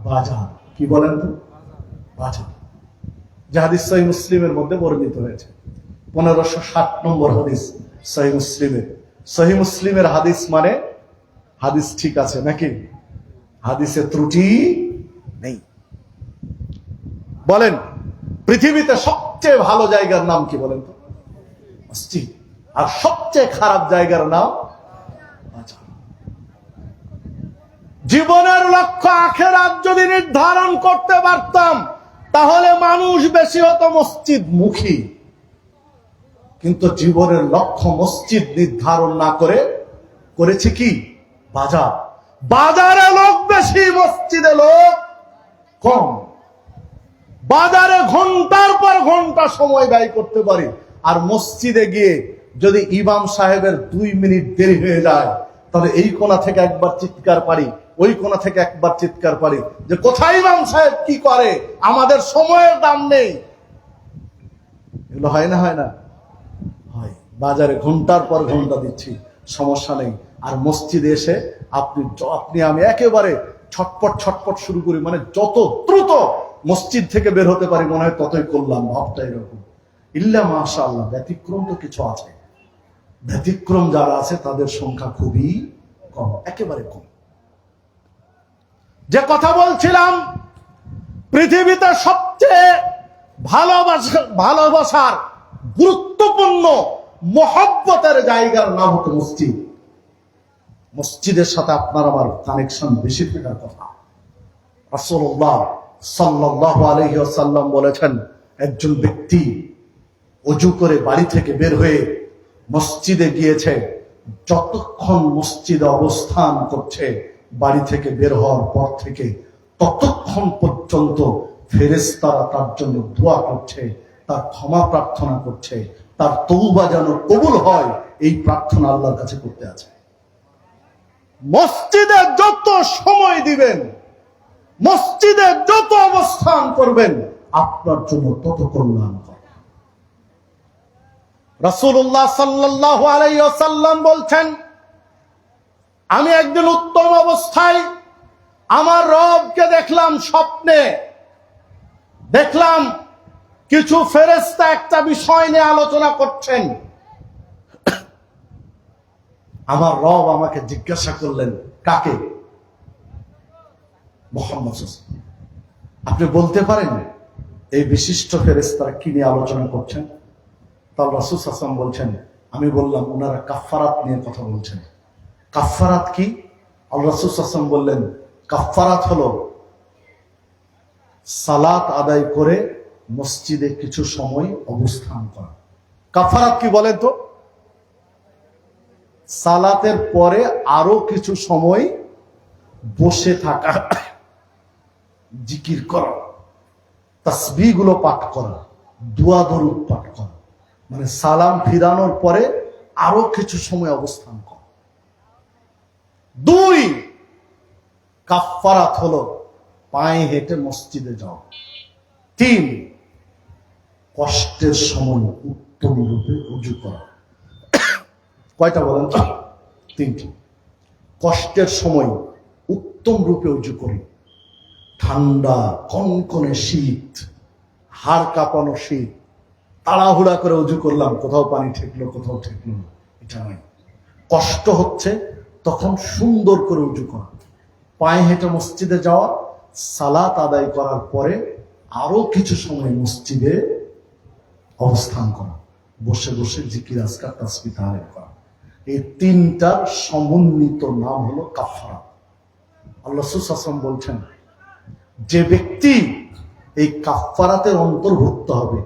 বাজার। কি বলেন তো? বাজার। যে হাদিস সহিহ মুসলিমের মধ্যে বর্ণিত হয়েছে, 1560 নম্বর হাদিস সহিহ মুসলিমের। সহিহ মুসলিমের হাদিস মানে হাদিস ঠিক আছে নাকি? হাদিসে ত্রুটি নেই। বলেন, পৃথিবীতে সবচেয়ে ভালো জায়গার নাম কি বলেন তো? মসজিদ। আর সবচেয়ে খারাপ জায়গার নাম বাজার। জীবনের লক্ষ্য আখিরাত যদি নির্ধারণ করতে পারতাম, তাহলে মানুষ বেশি হতো মসজিদ মুখী। কিন্তু জীবনের লক্ষ্য মসজিদ নির্ধারণ না করে করেছে কি? বাজার। বাজারে লোক বেশি, মসজিদে লোক কম। বাজারে ঘন্টার পর ঘন্টা সময় ব্যয় করতে পারি, আর মসজিদে গিয়ে যদি ইমাম সাহেবের 2 মিনিট দেরি হয়ে যায়, তাহলে এই কোণা থেকে একবার চিৎকার পারি, ওই কোণা থেকে একবার চিৎকার পারি যে কোথায় ইমাম সাহেব, কি করে, আমাদের সময়ের দাম নেই। এগুলো হয় না? হয় না? হয়। বাজারে ঘন্টার পর ঘন্টা দিচ্ছি, সমস্যা নেই। আর মসজিদে এসে আপনি আমি একেবারে ছটপট ছটপট শুরু করি, মানে যত দ্রুত মসজিদ থেকে বের হতে পারি মনে হয় ততই করলাম, ভাবটা এরকম। ইল্লা মাশাআল্লাহ, ব্যতিক্রম তো কিছু আছে। ব্যতিক্রম যারা আছে তাদের সংখ্যা খুবই কম, একেবারে কম। যে কথা বলছিলাম, পৃথিবীতে সবচেয়ে ভালোবাসার গুরুত্বপূর্ণ মহব্বতের জায়গার নাম হতো মসজিদ। মসজিদের সাথে আপনার আমার কানেকশন বেশি থাকার কথা। রাসূলুল্লাহ সাল্লাল্লাহু আলাইহি ওয়াসাল্লাম বলেছেন, একজন ব্যক্তি ওযু করে বাড়ি থেকে বের হয়ে মসজিদে গিয়েছে, যতক্ষণ মসজিদে অবস্থান করছে বাড়ি থেকে বের হওয়ার পর থেকে, ততক্ষণ পর্যন্ত ফেরেশতারা তার জন্য দোয়া করছে, তার ক্ষমা প্রার্থনা করছে, তার তওবা যেন কবুল হয়, এই প্রার্থনা আল্লাহর কাছে করতে আছে। মসজিদে যত সময় দিবেন, মসজিদে যত অবস্থান করবেন, আপনার জন্য তত কল্যাণকর। রাসূলুল্লাহ সাল্লাল্লাহু আলাইহি ওয়াসাল্লাম বলছেন, আমি একদিন উত্তম অবস্থায় আমার রবকে দেখলাম, স্বপ্নে দেখলাম কিছু ফেরেশতা একটা বিষয় নিয়ে আলোচনা করছেন। আমার রব আমাকে জিজ্ঞাসা করলেন, কাকে? মুহাম্মদ সাল্লাল্লাহু আলাইহি ওয়াসাল্লাম। আপনি বলতে পারেন এই বিশিষ্ট ফেরেশতারা কি নিয়ে আলোচনা করছেন? তার রাসূল সাল্লাল্লাহু আলাইহি ওয়াসাল্লাম বলছেন, আমি বললাম ওনারা কাফফারাত নিয়ে কথা বলছেন। কাফফারাত কি? আল্লাহ রাসূল সাল্লাল্লাহু আলাইহি ওয়াসাল্লাম বললেন, কাফফারাত হলো সালাত আদায় করে মসজিদে কিছু সময় অবস্থান করা। কাফফারাত কি বলেন তো? সালাতের পরে আরো কিছু সময় বসে থাকা, জিকির করা, তাসবিহ গুলো পাঠ করা, দোয়া দরুদ পাঠ করা, মানে সালাম ফিরানোর পরে আরো কিছু সময় অবস্থান করা। 2, কাফফারাত হলো পায়ে হেঁটে মসজিদে যাও। 3, কষ্টের সময় উত্তম রূপে ওযু করা। কয়টা বলেন তো? 3টি। কষ্টের সময় উত্তম রূপে ওযু করি। ঠান্ডা কনকনে শীত, হাড় কাঁপানো শীত, তাড়াহুড়া করে ওযু করলাম, কোথাও পানি ঠেকলো কোথাও ঠেকলো না, এটা নয়। কষ্ট হচ্ছে তখন সুন্দর করে ওযু করা, পায়ে হেঁটে মসজিদে যাওয়া, সালাত আদায় করার পরে আরো কিছু সময় মসজিদে অবস্থান করা, বসে বসে জিকির আজকার তাসবিহ তাহলিল করা। এই 3টার সমন্বিত নাম হলো কাফফারাত। আল্লাহ রাসূল সাল্লাল্লাহু আলাইহি ওয়াসাল্লাম বলছেন, যে ব্যক্তি এই কাফফারাতের অন্তর্ভুক্ত হবে,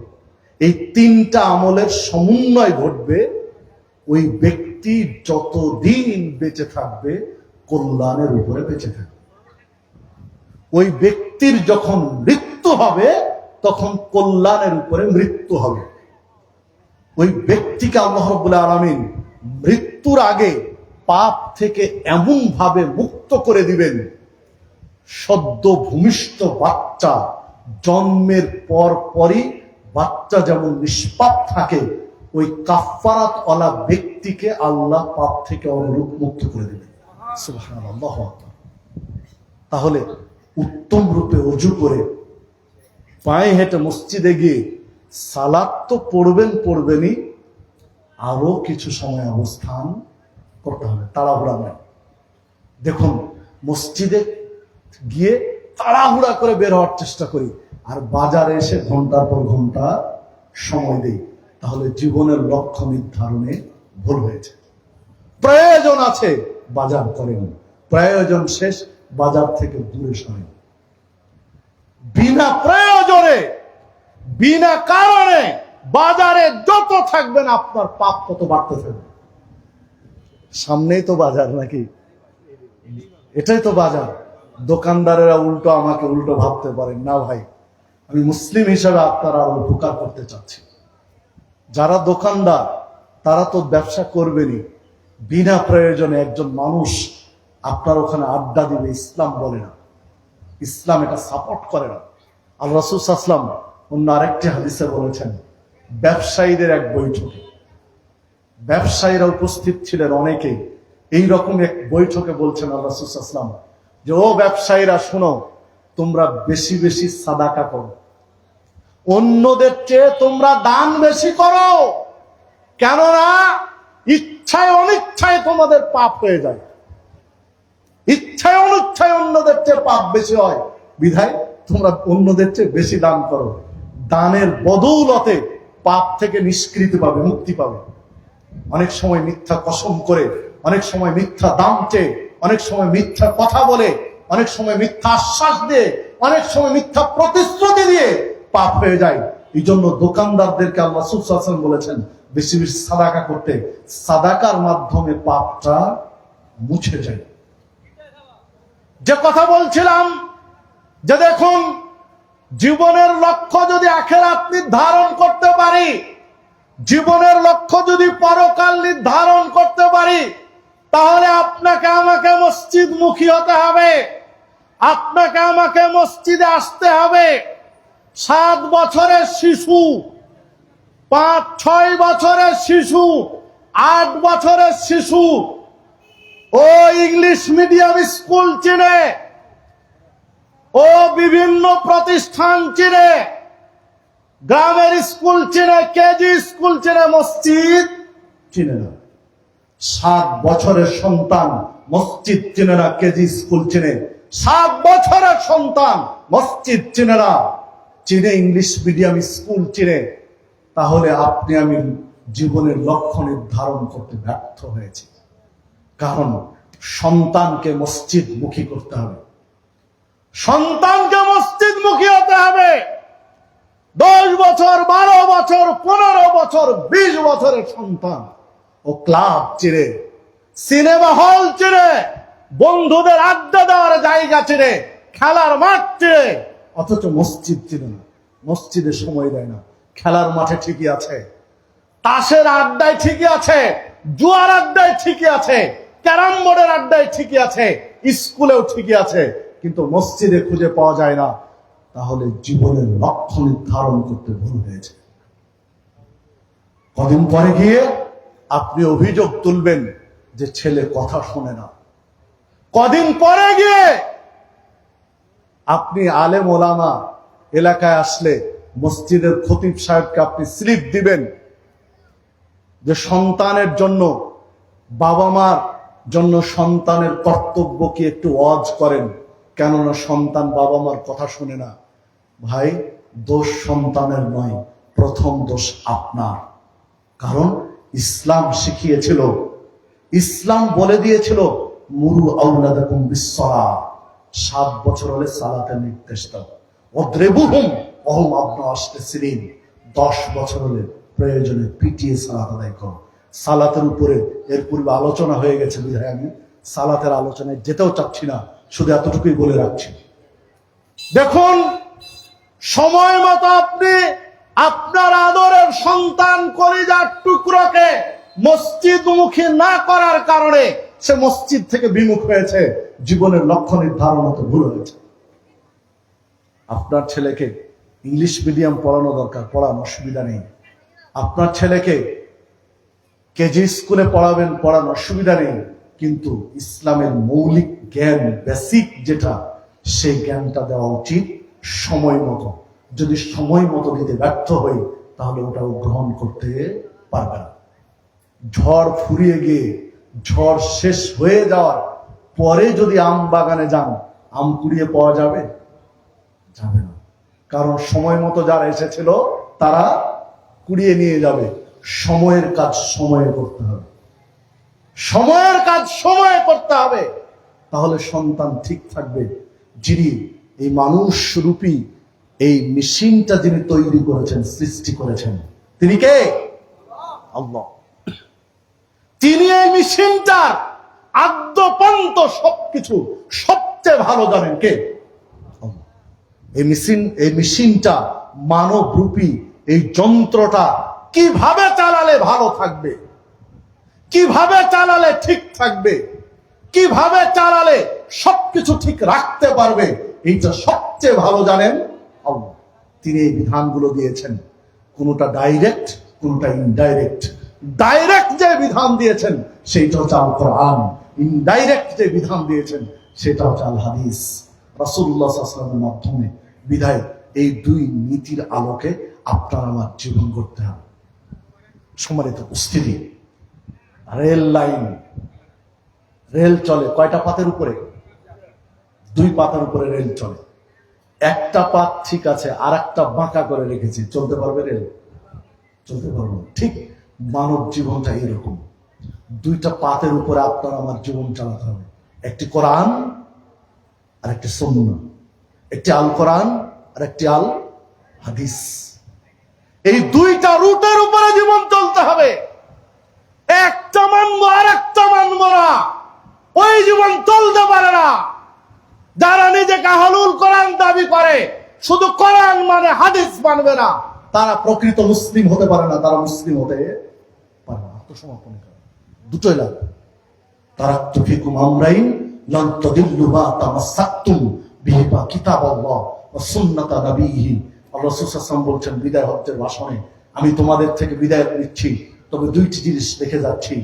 এই 3টা আমলের সমন্বয় ঘটবে, ওই ব্যক্তি যতদিন বেঁচে থাকবে কল্যাণের উপরে বেঁচে থাকবে। ওই ব্যক্তির যখন মৃত্যু হবে তখন কল্যাণের উপরে মৃত্যু হবে। ওই ব্যক্তিকে আল্লাহ রাব্বুল আলামিন মৃত্যুর আগে পাপ থেকে এমন ভাবে মুক্ত করে দিবেন, সদ্য ভূমিষ্ঠ বাচ্চা জন্মের পরই বাচ্চা যেমন নিষ্পাপ থাকে, ওই কাফফারাত ওয়ালা ব্যক্তিকে আল্লাহ পাপ থেকে অনুরূপ মুক্ত করে দিবেন। সুবহানাল্লাহ। তাহলে উত্তম রূপে ওযু করে পায়ে হেঁটে মসজিদে গিয়ে সালাত তো পড়বেনই, আরো কিছু সময় অবস্থান করতে হবে, তাড়াহুড়া নয়। দেখুন, মসজিদে গিয়ে তাড়াহুড়া করে বের হওয়ার চেষ্টা করি, আর বাজারে এসে ঘন্টার পর ঘন্টা সময় দেই, তাহলে জীবনের লক্ষ্য নির্ধারণে ভুল হয়েছে। প্রয়োজন আছে বাজার করেন, প্রয়োজন শেষ বাজার থেকে দূরে সরেন। বিনা প্রয়োজনে বিনা কারণে বাজারে যত থাকবেন আপনার পাপ তত বাড়তে থাকবে। সামনেই তো বাজার, নাকি? এটাই তো বাজার। দোকানদারেরা উল্টো আমাকে উল্টো ভাবতে পারেন না। ভাই, আমি মুসলিম হিসাবে আপনারা আরো উপকার করতে চাচ্ছি। যারা দোকানদার তারা তো ব্যবসা করবেনই, বিনা প্রয়োজনে একজন মানুষ আপনার ওখানে আড্ডা দিবে, ইসলাম বলে না, ইসলাম এটা সাপোর্ট করে না। আল্লাহ রাসূল সাল্লাল্লাহু আলাইহি ওয়াসাল্লাম অন্য আরেকটি হাদিসে বলেছেন, ব্যবসায়ীদের এক বৈঠকে, ব্যবসায়ীরা উপস্থিত ছিলেন অনেকেই, এইরকম এক বৈঠকে বলছেন আল্লাহ রাসূল সাল্লাল্লাহু আলাইহি ওয়াসাল্লাম যে, ও ব্যবসায়ীরা শোনো, তোমরা বেশি বেশি সাদাকা করো, অন্যদের চেয়ে তোমরা দান বেশি করো, কেননা ইচ্ছায় অনিচ্ছায় তোমাদের পাপ হয়ে যায়। ইচ্ছায় অনিচ্ছায় অন্যদের চেয়ে পাপ বেশি হয়, বিধায় তোমরা অন্যদের চেয়ে বেশি দান করো। দানের বদৌলতে পাপ থেকে নিষ্কৃতি পাবে, মুক্তি পাবে। অনেক সময় মিথ্যা কসম করে, অনেক সময় মিথ্যা দাম চেয়ে, অনেক সময় মিথ্যা কথা বলে, অনেক সময় মিথ্যা আশ্বাস দিয়ে, অনেক সময় মিথ্যা প্রতিশ্রুতি দিয়ে পাপ হয়ে যায়। এই জন্য দোকানদারদেরকে আল্লাহ রাসূল সাল্লাল্লাহু আলাইহি ওয়াসাল্লাম বলেছেন বেশি বেশি সাদাকা করতে, সাদাকার মাধ্যমে পাপটা মুছে যায়। যে কথা বলছিলাম যে দেখুন, জীবনের লক্ষ্য যদি আখিরাত নির্ধারণ করতে পারি, জীবনের লক্ষ্য যদি পরকাল নির্ধারণ করতে পারি, তাহলে আপনাকে আমাকে মসজিদমুখী হতে হবে, আপনাকে আমাকে মসজিদে আসতে হবে। 7 বছরের শিশু, 5-6 বছরের শিশু, 8 বছরের শিশু ও ইংলিশ মিডিয়াম স্কুল চিনে, ও বিভিন্ন প্রতিষ্ঠান চিনে, গ্রামের স্কুল চিনে, কেজি স্কুল চিনে, মসজিদ চিনে না। 7 বছরের সন্তান মসজিদ চিনে না, কেজি স্কুল চিনে। 7 বছরের সন্তান মসজিদ চিনে না, চিনে ইংলিশ মিডিয়াম স্কুল চিনে। তাহলে আপনি আমি জীবনের লক্ষ্য নির্ধারণ করতে ব্যর্থ হয়েছি। কারণ সন্তানকে মসজিদমুখী করতে হবে, সন্তানকে মসজিদমুখী হতে হবে। 10 বছর, 12 বছর, 15 বছর, 20 বছরের সন্তান ও ক্লাব চিনে, সিনেমা হল চিনে, বন্ধুদের আড্ডা দেওয়ার জায়গা চিনে, খেলার মাঠ চিনে, অথচ মসজিদ চিনে না, মসজিদে সময় দেয় না। খেলার মাঠে ঠিকই আছে, তাসের আড্ডায় ঠিকই আছে, জুয়ার আড্ডায় ঠিকই আছে, ক্যারাম বোর্ডের আড্ডায় ঠিকই আছে, স্কুলেও ঠিকই আছে, কিন্তু মসজিদে খুঁজে পাওয়া যায় না। তাহলে জীবনের লক্ষ্য নির্ধারণ করতে ভুল হয়েছে। কদিন পরে গিয়ে আপনি অভিযোগ তুলবেন যে ছেলে কথা শোনে না। কদিন পরে গিয়ে আপনি আলেম ওলামা এলাকায় আসলে মসজিদের খতিব সাহেবকে আপনি স্লিপ দিবেন যে সন্তানের জন্য, বাবা মার জন্য সন্তানের কর্তব্য কি একটু ওয়াজ করেন, কেননা সন্তান বাবা মার কথা শুনে না। ভাই, দোষ সন্তানের নয়, প্রথম দোষ আপনার। কারণ ইসলাম শিখিয়েছিল, ইসলাম বলে দিয়েছিল মুরু আওলাদাকুম বিসসালাহ, 7 বছর হলে সালাতের নির্দেশ দাও। ওয়াদরিবুহুম ওয়াহুম আবনাউ 10 বছর হলে প্রয়োজনে পিটিয়ে সালাত আদায় করো। সালাতের উপরে এর পূর্বে আলোচনা হয়ে গেছে, বিধায় আমি সালাতের আলোচনায় যেতেও চাচ্ছি না, শুধু এতটুকুই বলে রাখছি। দেখুন, সময় মতো আপনি আপনার আদরের সন্তান কলিজার টুকরোকে মসজিদমুখী না করার কারণে সে মসজিদ থেকে বিমুখ হয়েছে, জীবনের লক্ষ্য নির্ধারণ হতে ভুল হয়েছে। আপনার ছেলেকে ইংলিশ মিডিয়াম পড়ানো দরকার, পড়ানো অসুবিধা নেই। আপনার ছেলেকে কেজি স্কুলে পড়াবেন, পড়ানো অসুবিধা নেই, কিন্তু ইসলামের মৌলিক জ্ঞান, বেসিক যেটা, সেই জ্ঞানটা দেওয়া উচিত সময় মতো। যদি সময় মতো দিতে ব্যর্থ হই, তাহলে ওটাও গ্রহণ করতে পারবে না। ঝড় ফুরিয়ে গিয়ে, ঝড় শেষ হয়ে যাওয়ার পরে যদি আম বাগানে যান, আম কুড়িয়ে পাওয়া যাবে? যাবে না। কারণ সময় মতো যারা এসেছিল তারা কুড়িয়ে নিয়ে যাবে। সময়ের কাজ সময়ে করতে হবে, সময়ের কাজ সময়ে করতে হবে, তাহলে সন্তান ঠিক থাকবে। যিনি এই মানুষ রূপী এই মেশিনটা যিনি তৈরি করেছেন, সৃষ্টি করেছেন, তিনি কে? আল্লাহ। তিনি এই মেশিনটার আদ্যপান্ত সবকিছু সবচেয়ে ভালো জানেন কে? এই মেশিনটা, মানব রূপী এই যন্ত্রটা কিভাবে চালালে ভালো থাকবে, কিভাবে চালালে ঠিক থাকবে, কিভাবে চালালে সবকিছু ঠিক রাখতে পারবে, এইটা সবচেয়ে ভালো জানেন আল্লাহ। তিনি এই বিধানগুলো দিয়েছেন, কোনটা ডাইরেক্ট, কোনটা ইনডাইরেক্ট। ডাইরেক্ট যে বিধান দিয়েছেন সেইটা হচ্ছে আল কোরআন, ইনডাইরেক্ট যে বিধান দিয়েছেন সেটা হচ্ছে আল হাদিস, রাসূলুল্লাহ সাল্লাল্লাহু আলাইহি ওয়াসাল্লামের মাধ্যমে। বিধায় এই দুই নীতির আলোকে আপনার আমার জীবন করতে হবে। সম্মানিত উপস্থিতি, রেল লাইন, রেল চলে কয়টা পাতের উপরে? 2 পাতার উপরে রেল চলে। একটা পাত ঠিক আছে, আর একটা বাঁকা করে রেখেছে, চলতে পারবে রেল? চলতে পারবে না। ঠিক মানব জীবনটা এরকম, 2টা পাতের উপরে আপনার আমার জীবন চালাতে হবে। একটি কোরআন আর একটি সুন্নাহ, একটি আল কোরআন আর একটি আল হাদিস। এই 2টা রুটের উপরে জীবন চলতে হবে। একটা মানবো আর একটা মানবো না, ওই জীবন চলতে পারে না। যারা নিজেকে আহলুল কোরআন দাবি করে, শুধু কোরআন মানে হাদিস মানবে না, তারা প্রকৃত মুসলিম হতে পারে না, তারা মুসলিম হতে পারে না। আত্মসমর্পণ করে দুটোই লাগবে। তারাক্তু ফিকুম আমরাইন লান তাদিল্লু মা তামাসসাকতুম বিহিমা কিতাবাল্লাহ ওয়া সুন্নাতা নাবিয়িহি। আল্লাহ রাসূল সাল্লাল্লাহু আলাইহি ওয়াসাল্লাম বলছেন বিদায় হজ্জের ভাষণে, আমি তোমাদের থেকে বিদায় নিচ্ছি, তবে দুইটি জিনিস দেখে যাচ্ছি,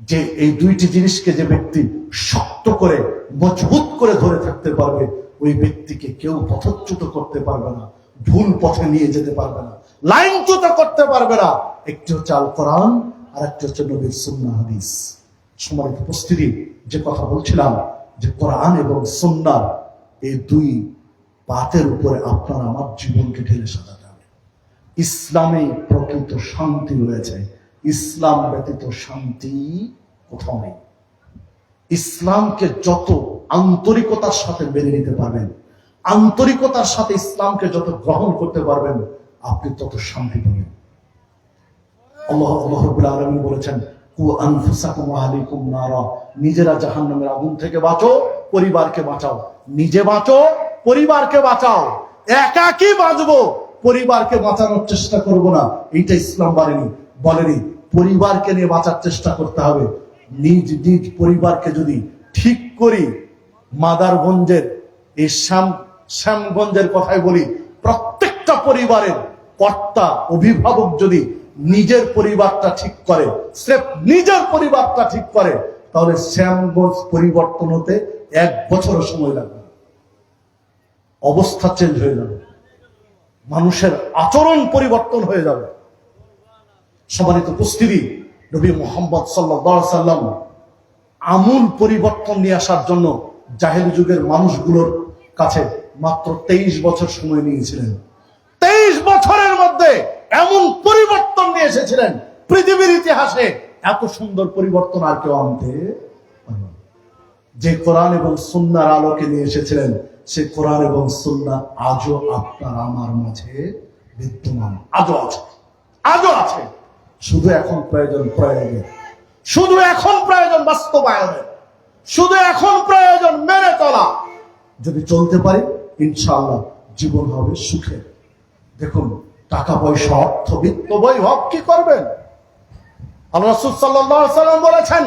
যে এই দুইটি জিনিসকে যে ব্যক্তি শক্ত করে মজবুত করে ধরে থাকতে পারবে, ওই ব্যক্তিকে কেউ পথচ্যুত করতে পারবে না, ভুল পথে নিয়ে যেতে পারবে না, লাইনচ্যুত করতে পারবে না। একটি হচ্ছে আল কোরআন, আর একটি হচ্ছে নবীর সুন্নাহ হাদিস। সম্মানিত উপস্থিতি, যে কথা বলছিলাম যে কোরআন এবং সুন্নাহ এই দুই পাতের উপরে আপনার আমার জীবনকে ঢেলে সাজাতে হবে। ইসলামে প্রকৃত শান্তি রয়েছে, ইসলাম ব্যতীত শান্তি কোথাও নেই। ইসলামকে যত আন্তরিকতার সাথে মেনে নিতে পারবেন, আন্তরিকতার সাথে ইসলামকে যত গ্রহণ করতে পারবেন, আপনি তত শান্তি পাবেন। আল্লাহ রাব্বুল আলামিন বলেছেন, কু আনফুসাকুম ওয়া আহলিকুম নারা, নিজেরা জাহান্নামের আগুন থেকে বাঁচো, পরিবারকে বাঁচাও। নিজে বাঁচো, পরিবারকে বাঁচাও। একাকী বাঁচবো, পরিবারকে বাঁচানোর চেষ্টা করব না, এইটা ইসলাম বলেনি। পরিবারকে নিয়ে বাঁচার চেষ্টা করতে হবে। নিজ নিজ পরিবারকে যদি ঠিক করি, মাদারগঞ্জের এই শ্যামগঞ্জের কথাই বলি, প্রত্যেকটা পরিবারের কর্তা অভিভাবক যদি নিজের পরিবারটা ঠিক করে, স্রেফ নিজের পরিবারটা ঠিক করে, তাহলে শ্যামগঞ্জ পরিবর্তন হতে 1 বছরও সময় লাগবে। অবস্থা চেঞ্জ হয়ে যাবে, মানুষের আচরণ পরিবর্তন হয়ে যাবে। সম্মানিত উপস্থিতি, নবী মুহাম্মদ সাল্লাল্লাহু আলাইহি সাল্লাম আমূল পরিবর্তন নিয়ে আসার জন্য জাহেলি যুগের মানুষগুলোর কাছে মাত্র 23 বছর সময় নিয়েছিলেন। 23 বছরের মধ্যে এমন পরিবর্তন নিয়ে এসেছিলেন, পৃথিবীর ইতিহাসে এত সুন্দর পরিবর্তন আর কেউ আনতে পারেনি। যে কোরআন এবং সুন্নাহর আলোকে নিয়ে এসেছিলেন, সে কোরআন এবং সুন্নাহ আজও আপনার আমার মাঝে বিদ্যমান, আজও আছে। শুধু এখন প্রয়োজন, শুধু এখন প্রয়োজন বাস্তবায়নের, শুধু এখন প্রয়োজন মেনে চলা। যদি চলতে পারি, ইনশাআল্লাহ জীবন হবে সুখের। দেখুন, টাকা পয়সা, অর্থ, বিত্ত, বৈভব কি করবেন? আল্লাহ রাসূল সাল্লাল্লাহু আলাইহি ওয়াসাল্লাম বলেছেন,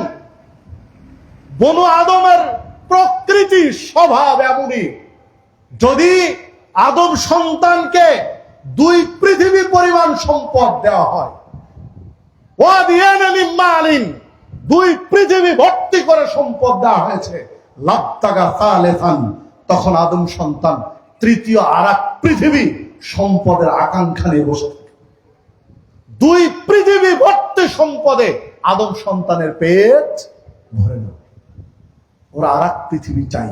বনু আদমের প্রকৃতি স্বভাব এমনই, যদি আদম সন্তানকে 2 পৃথিবী পরিমাণ সম্পদ দেওয়া হয়, 2 পৃথিবী ভর্তি করে সম্পদ দেওয়া হয়েছে, লাবতাগা সালেসান, তখন আদম সন্তান তৃতীয় আরেক পৃথিবী সম্পদের আকাঙ্ক্ষা নিয়ে বসে থাকে। 2 পৃথিবী ভর্তি সম্পদে আদম সন্তানের পেট ভরে না, ওরা আরেক পৃথিবী চাই।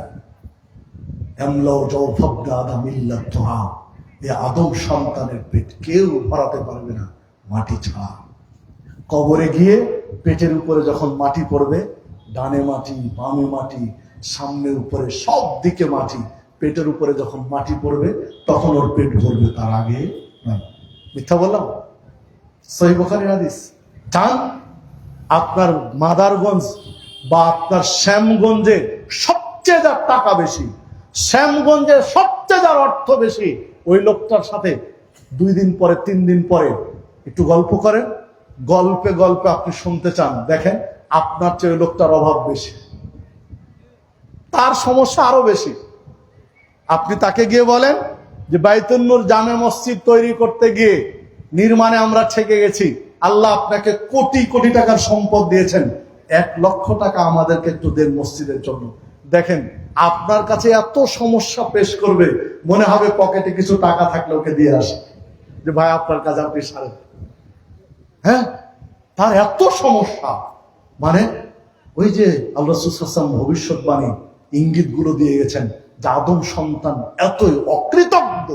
আদম সন্তানের পেট কেউ ভরাতে পারবে না মাটি ছাড়া। কবরে গিয়ে পেটের উপরে যখন মাটি পড়বে, ডানে মাটি, বামে মাটি, সামনে উপরে, সব দিকে মাটি, পেটের উপরে যখন মাটি পড়বে তখন ওর পেট ভরবে, তার আগে নয়। মিথ্যা বললাম? সহিহ বুখারীর হাদিস। চান আপনার মাদারগঞ্জ বা আপনার শ্যামগঞ্জে সবচেয়ে যার টাকা বেশি, শ্যামগঞ্জের সবচেয়ে যার অর্থ বেশি, ওই লোকটার সাথে 2 দিন পরে 3 দিন পরে একটু গল্প করেন, গল্পে গল্পে আপনি শুনতে চান, দেখেন আপনার চেয়ে ওই লোকটার অভাব বেশি, তার সমস্যা আরো বেশি। আপনি তাকে গিয়ে বলেন যে বাইতুন নূর জামে মসজিদ তৈরি করতে গিয়ে নির্মাণে আমরা ঠেকে গেছি, আল্লাহ আপনাকে কোটি কোটি টাকার সম্পদ দিয়েছেন, 1 লক্ষ টাকা আমাদেরকে একটু দেন মসজিদের জন্য। দেখেন আপনার কাছে এত সমস্যা পেশ করবে, মনে হবে পকেটে কিছু টাকা থাকলে ওকে দিয়ে আসে, যে ভাই আপনার কাছে আপনি সারেন। হ্যাঁ, তার এত সমস্যা। মানে ওই যে আল্লাহ রাসূল সাল্লাল্লাহু আলাইহি ওয়াসাল্লাম ভবিষ্যৎবাণী ইঙ্গিত গুলো দিয়ে গেছেন, যে আদম সন্তান এতই অকৃতজ্ঞ,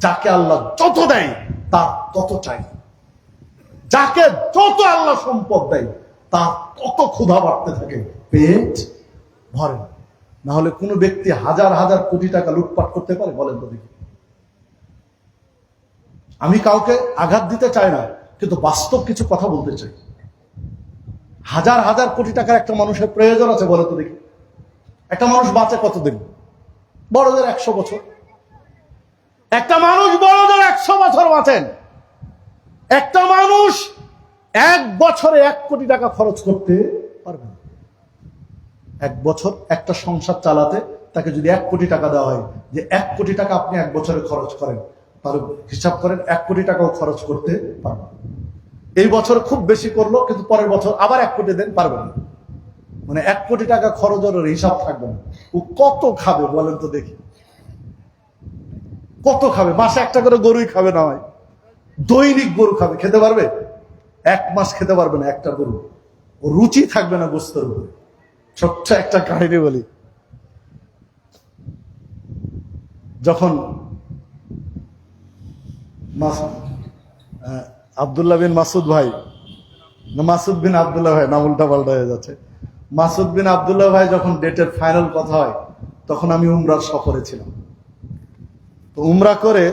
যাকে আল্লাহ যত দেয় তার তত চাই, যাকে যত আল্লাহ সম্পদ দেয় তার তত ক্ষুধা বাড়তে থাকে, পেট ভরে না। না হলে কোনো ব্যক্তি হাজার হাজার কোটি টাকা লুটপাট করতে পারে? বলেন তো দেখি। আমি কাউকে আঘাত দিতে চাই না, কিন্তু বাস্তব কিছু কথা বলতে চাই। হাজার হাজার কোটি টাকার একটা মানুষের প্রয়োজন আছে? বলে তো দেখি। একটা মানুষ বাঁচে কতদিন? বড়দের 100 বছর, একটা মানুষ বড় জোর 100 বছর বাঁচেন, একটা মানুষ 1 বছরে 1 কোটি টাকা খরচ করতে পারবে না। 1 বছর একটা সংসার চালাতে তাকে যদি 1 কোটি টাকা দেওয়া হয়, যে 1 কোটি টাকা আপনি 1 বছরে খরচ করেন, তাহলে হিসাব করেন 1 কোটি টাকাও খরচ করতে পারবে। এই বছর খুব বেশি করলো, কিন্তু পরের বছর আবার 1 কোটি দেন, পারবে না। মানে 1 কোটি টাকা খরচের হিসাব থাকবে না। ও কত খাবে বলেন তো দেখি, কত খাবে? মাসে একটা করে গরুই খাবে না হয়, দৈনিক গরু খাবে, খেতে পারবে? 1 মাস খেতে পারবে না একটা গরু, ও রুচি থাকবে না গোস্তের উপরে। ছোট্ট একটা কাহিনী বলি। যখন আব্দুল্লাহ বিন মাসুদ ভাই, মাসুদ বিন আব্দুল্লাহ ভাই, নাম উল্টা পাল্টা হয়ে যাচ্ছে, মাসুদ বিন আব্দুল্লাহ ভাই যখন ডেটের ফাইনাল কথা হয়, তখন আমি উমরার সফরে ছিলাম। তো উমরা করে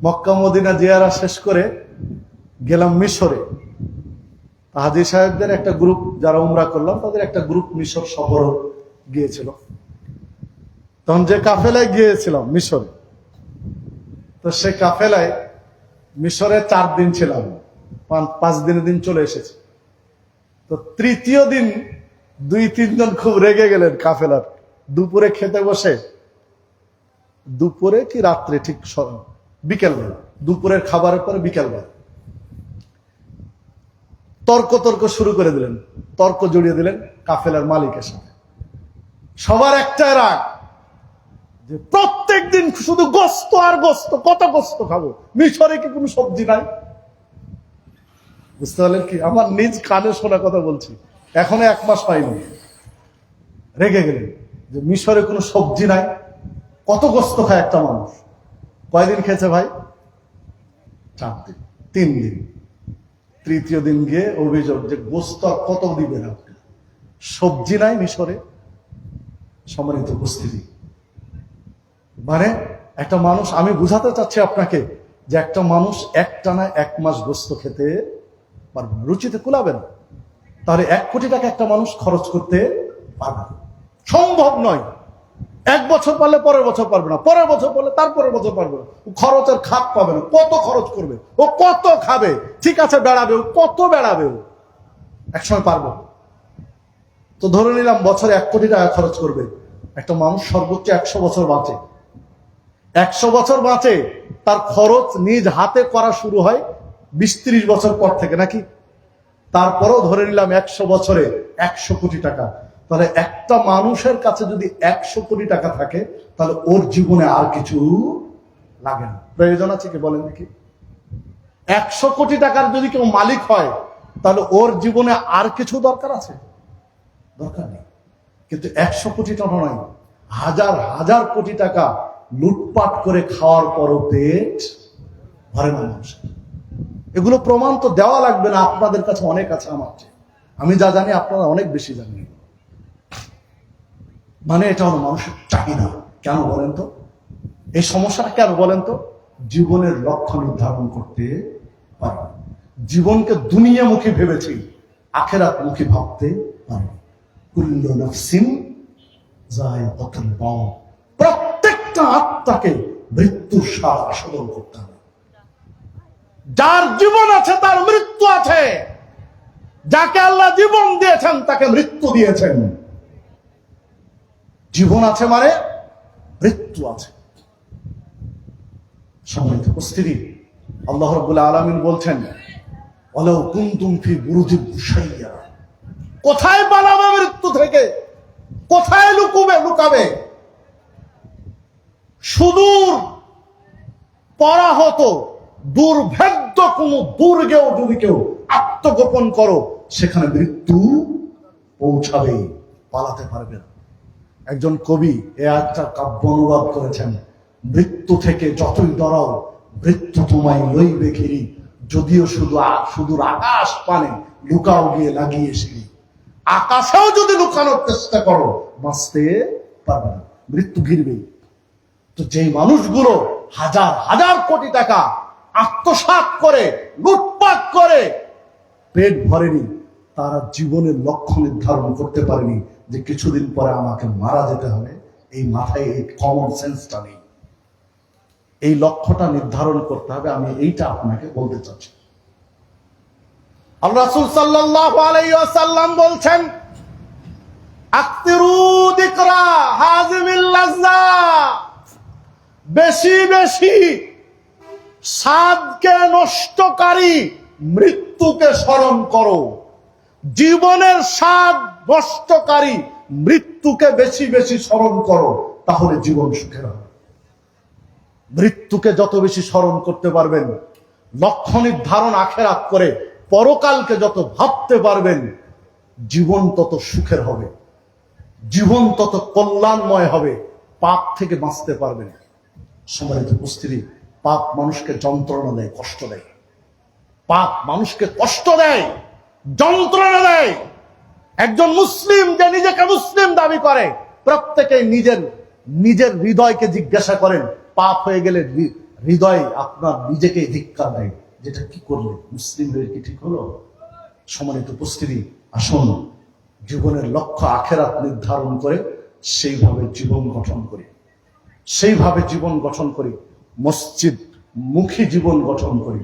মক্কা মদিনা জিয়ারা শেষ করে গেলাম মিশরে। হাজী সাহেবদের একটা গ্রুপ, যারা উমরা করলাম তাদের একটা গ্রুপ মিশর সফর গিয়েছিল। তখন যে কাফেলায় গিয়েছিলাম মিশরে, তো সে কাফেলায় মিশরে 4 দিন ছিলাম, 5 দিনের দিন চলে এসেছে। তো তৃতীয় দিন 2-3 জন খুব রেগে গেলেন কাফেলার। দুপুরে খেতে বসে, দুপুরে কি রাত্রে, ঠিক বিকেলবেলা, দুপুরের খাবারের পরে বিকেলবেলা তর্ক শুরু করে দিলেন, তর্ক জড়িয়ে দিলেন কাফেলার মালিকের সাথে। সবার একটাই রাগ, যে প্রত্যেক দিন শুধু গোস্ত আর গোস্ত, কত গোস্ত খাবো, মিশরে কি কোনো সবজি নাই? বুঝতে পারলেন কি? আমার নিজ কানে শোনা কথা বলছি, এখনো 1 মাস পাইনি। রেগে গেলেন যে মিশরে কোনো সবজি নাই, কত গোস্ত খায় একটা মানুষ। কয়দিন খেয়েছে ভাই? 4 দিন, 3 দিন। তৃতীয় দিন গিয়ে অভিযোগ যে গোস্ত আর কত দিবেন আপনি, সবজি নাই মিশরে। সম্মানিত উপস্থিতি, মানে একটা মানুষ, আমি বুঝাতে চাচ্ছি আপনাকে যে একটা মানুষ একটানা 1 মাস গোস্ত খেতে পারবে না, রুচিতে কুলাবে না। তাহলে 1 কোটি টাকা একটা মানুষ খরচ করতে পারবে না, সম্ভব নয়। 1 বছর পারলে পরের বছর পারবে না, পরের বছর পারলে তারপরের বছর পারবে না। খরচের খাপ পাবে না। কত খরচ করবে ও, কত খাবে, ঠিক আছে বেড়াবে ও, কত বেড়াবে ও, একসময় পারবে। তো ধরে নিলাম বছরে 1 কোটি টাকা খরচ করবে একটা মানুষ, সর্বোচ্চ 100 বছর বাঁচে। 100 বছর বাঁচে, তার খরচ নিজ হাতে করা শুরু হয় 20-30 বছর পর থেকে, নাকি? তারপরেও ধরে নিলাম 100 বছরে 100 কোটি টাকা। তাহলে একটা মানুষের কাছে যদি 100 কোটি টাকা থাকে, তাহলে ওর জীবনে আর কিছু লাগে না। প্রয়োজন আছে কি বলেন দেখি? 100 কোটি টাকার যদি কেউ মালিক হয়, তাহলে ওর জীবনে আর কিছু দরকার আছে? দরকার নেই। কিন্তু 100 কোটি টাকা নয়, হাজার হাজার কোটি টাকা লুটপাট করে খাওয়ার পরও পেট ভরে না মানুষের। এগুলো প্রমাণ তো দেওয়া লাগবে না, আপনাদের কাছে অনেক আছে, আমার চেয়ে। আমি যা জানি আপনারা অনেক বেশি জানেন। মানে এটা হলো মানুষের চাহিদা। কেন বলেন তো? এই সমস্যাটা কেন বলেন তো? জীবনের লক্ষ্য নির্ধারণ করতে পারে, জীবনকে দুনিয়ামুখী ভেবেছি, আখিরাত মুখী ভাবতে পারে। কুল্লু নাফসিন যায়কাতুল মাউত, প্রত্যেকটা আত্মাকে মৃত্যুর স্বাদ আস্বাদন করতে হবে। যার জীবন আছে তার মৃত্যু আছে, যাকে আল্লাহ জীবন দিয়েছেন তাকে মৃত্যু দিয়েছেন। জীবন আছে মানে মৃত্যু আছে। সম্মানিত উপস্থিতি, আল্লাহ রাব্বুল আলামিন বলছেন, ওয়ালাউ কুনতুম ফি বুরুজিন মুশাইয়্যাদা, কোথায় পালাবে মৃত্যু থেকে, কোথায় লুকাবে? সুদূর পরাহত দুর্ভেদ্য কোন দুর্গেও যদি কেউ আত্মগোপন করো, সেখানে মৃত্যু পৌঁছাবে, পালাতে পারবে না। একজন কবি একটা কাব্য অনুবাদ করেছেন, মৃত্যু থেকে যতই ডরাও মৃত্যু তোমায় লইবে ঘিরি, যদিও সুদূর আকাশ পানে লুকাও গিয়ে লাগিয়ে সিঁড়ি। আকাশেও যদি লুকানোর চেষ্টা করো বাঁচতে পারবে না, মৃত্যু ঘিরবেই। তো যেই মানুষগুলো হাজার হাজার কোটি টাকা আত্মসাৎ করে লুটপাট করে পেট ভরেনি, তারা জীবনের লক্ষ্য নির্ধারণ করতে পারেনি যে কিছুদিন পরে আমাকে মারা যেতে হবে। এই মাথায় এই কমন সেন্সটা নেই। এই লক্ষ্যটা নির্ধারণ করতে হবে। আমি এইটা আপনাকে বলতে চাচ্ছি। আল্লাহ রাসূল সাল্লাল্লাহু আলাইহি ওয়াসাল্লাম বলছেন, আকতিরু যিকরা হাযিমিল লাযযা, বেশি বেশি স্বাদকে নষ্টকারী মৃত্যুকে স্মরণ করো। জীবনের স্বাদ নষ্টকারী মৃত্যুকে বেশি বেশি স্মরণ করো, তাহলে জীবন সুখের হবে। মৃত্যুকে যত বেশি স্মরণ করতে পারবেন, লক্ষ্য নির্ধারণ আখিরাত করে পরকালকে যত ভাবতে পারবেন, জীবন তত সুখের হবে, জীবন তত কল্যাণময় হবে, পাপ থেকে বাঁচতে পারবেন। সম্মানিত উপস্থিতি, পাপ মানুষকে যন্ত্রণা দেয়, কষ্ট দেয়। পাপ মানুষকে কষ্ট দেয়, যন্ত্রণা দেয়। একজন মুসলিম যে নিজেকে মুসলিম দাবি করে, প্রত্যেকে নিজের নিজের হৃদয়কে জিজ্ঞাসা করেন, পাপ হয়ে গেলে হৃদয় আপনার নিজেকে ধিক্কার দেয়, যেটা কি করলে মুসলিম হয়ে কি ঠিক হলো? সম্মানিত উপস্থিতি, আসুন জীবনের লক্ষ্য আখিরাত নির্ধারণ করে সেইভাবে জীবন গঠন করি, সেইভাবে জীবন গঠন করি, মসজিদ মুখী জীবন গঠন করি।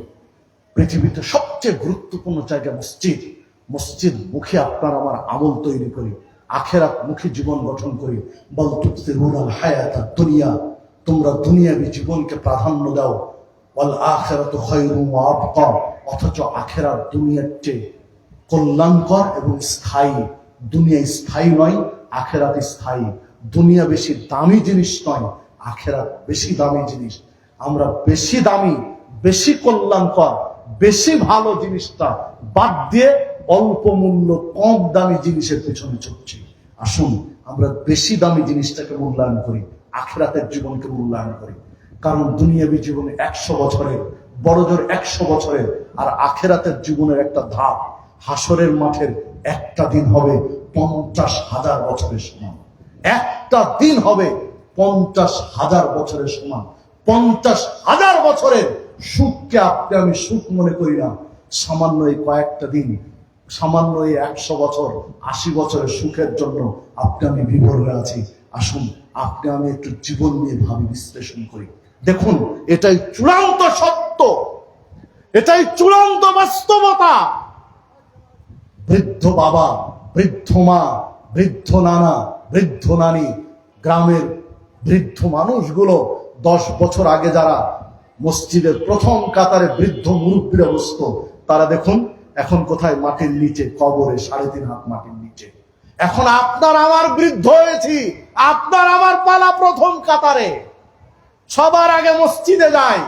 পৃথিবীতে সবচেয়ে গুরুত্বপূর্ণ জায়গা মসজিদ। মসজিদ মুখী আপনার আমার আমল তৈরি করি, আখিরাত মুখী জীবন গঠন করি। বল তুসিরুনাল হায়াতাদ দুনিয়া, তোমরা দুনিয়াবী জীবনকে প্রাধান্য দাও। ওয়াল আখিরাতু খায়রুম ওয়া আবকা, অথচ আখিরাত দুনিয়ার চেয়ে কল্যাণকর এবং স্থায়ী। দুনিয়া স্থায়ী নয়, আখিরাত স্থায়ী। দুনিয়া বেশি দামি জিনিস নয়, আখিরাত বেশি দামি জিনিস। আমরা বেশি দামি, বেশি কল্যাণকর, বেশি ভালো জিনিসটা বাদ দিয়ে অল্প মূল্য কম দামি জিনিসের পেছনে ছুটছি। আসুন আমরা বেশি দামি জিনিসটাকে মূল্যায়ন করি, আখিরাতের জীবনকে মূল্যায়ন করি। কারণ দুনিয়াবী জীবনে 100 বছরের, বড়জোর 100 বছরের, আর আখিরাতের জীবনের একটা ধাপ, হাসরের মাঠের একটা দিন হবে 50,000 বছরের সমান। একটা দিন হবে 50,000 বছরের সমান। 50,000 বছরের সুখকে আপনি আমি সুখ মনে করি না। সামান্য এই কয়েকটা দিন, সামান্য এই 100 বছর, 80 বছরের সুখের জন্য আপনি আমি বিভোর হয়ে আছি। আসুন আপনি আমি একটু জীবন নিয়ে ভাবি, বিশ্লেষণ করি। দেখুন, এটাই চূড়ান্ত সত্য, এটাই চূড়ান্ত বাস্তবতা। বৃদ্ধ বাবা, বৃদ্ধ মা, বৃদ্ধ নানা, বৃদ্ধ নানি, গ্রামের বৃদ্ধ মানুষগুলো 10 বছর আগে যারা মসজিদের প্রথম কাতারে বৃদ্ধ মুরব্বীরা বসতো, তারা দেখুন এখন কোথায়? মাটির নিচে, কবরে 3.5 হাত মাটির নিচে। এখন আপনার আমার বৃদ্ধ হয়েছি, আপনার আমার পালা প্রথম কাতারে। সবার আগে মসজিদে যায়,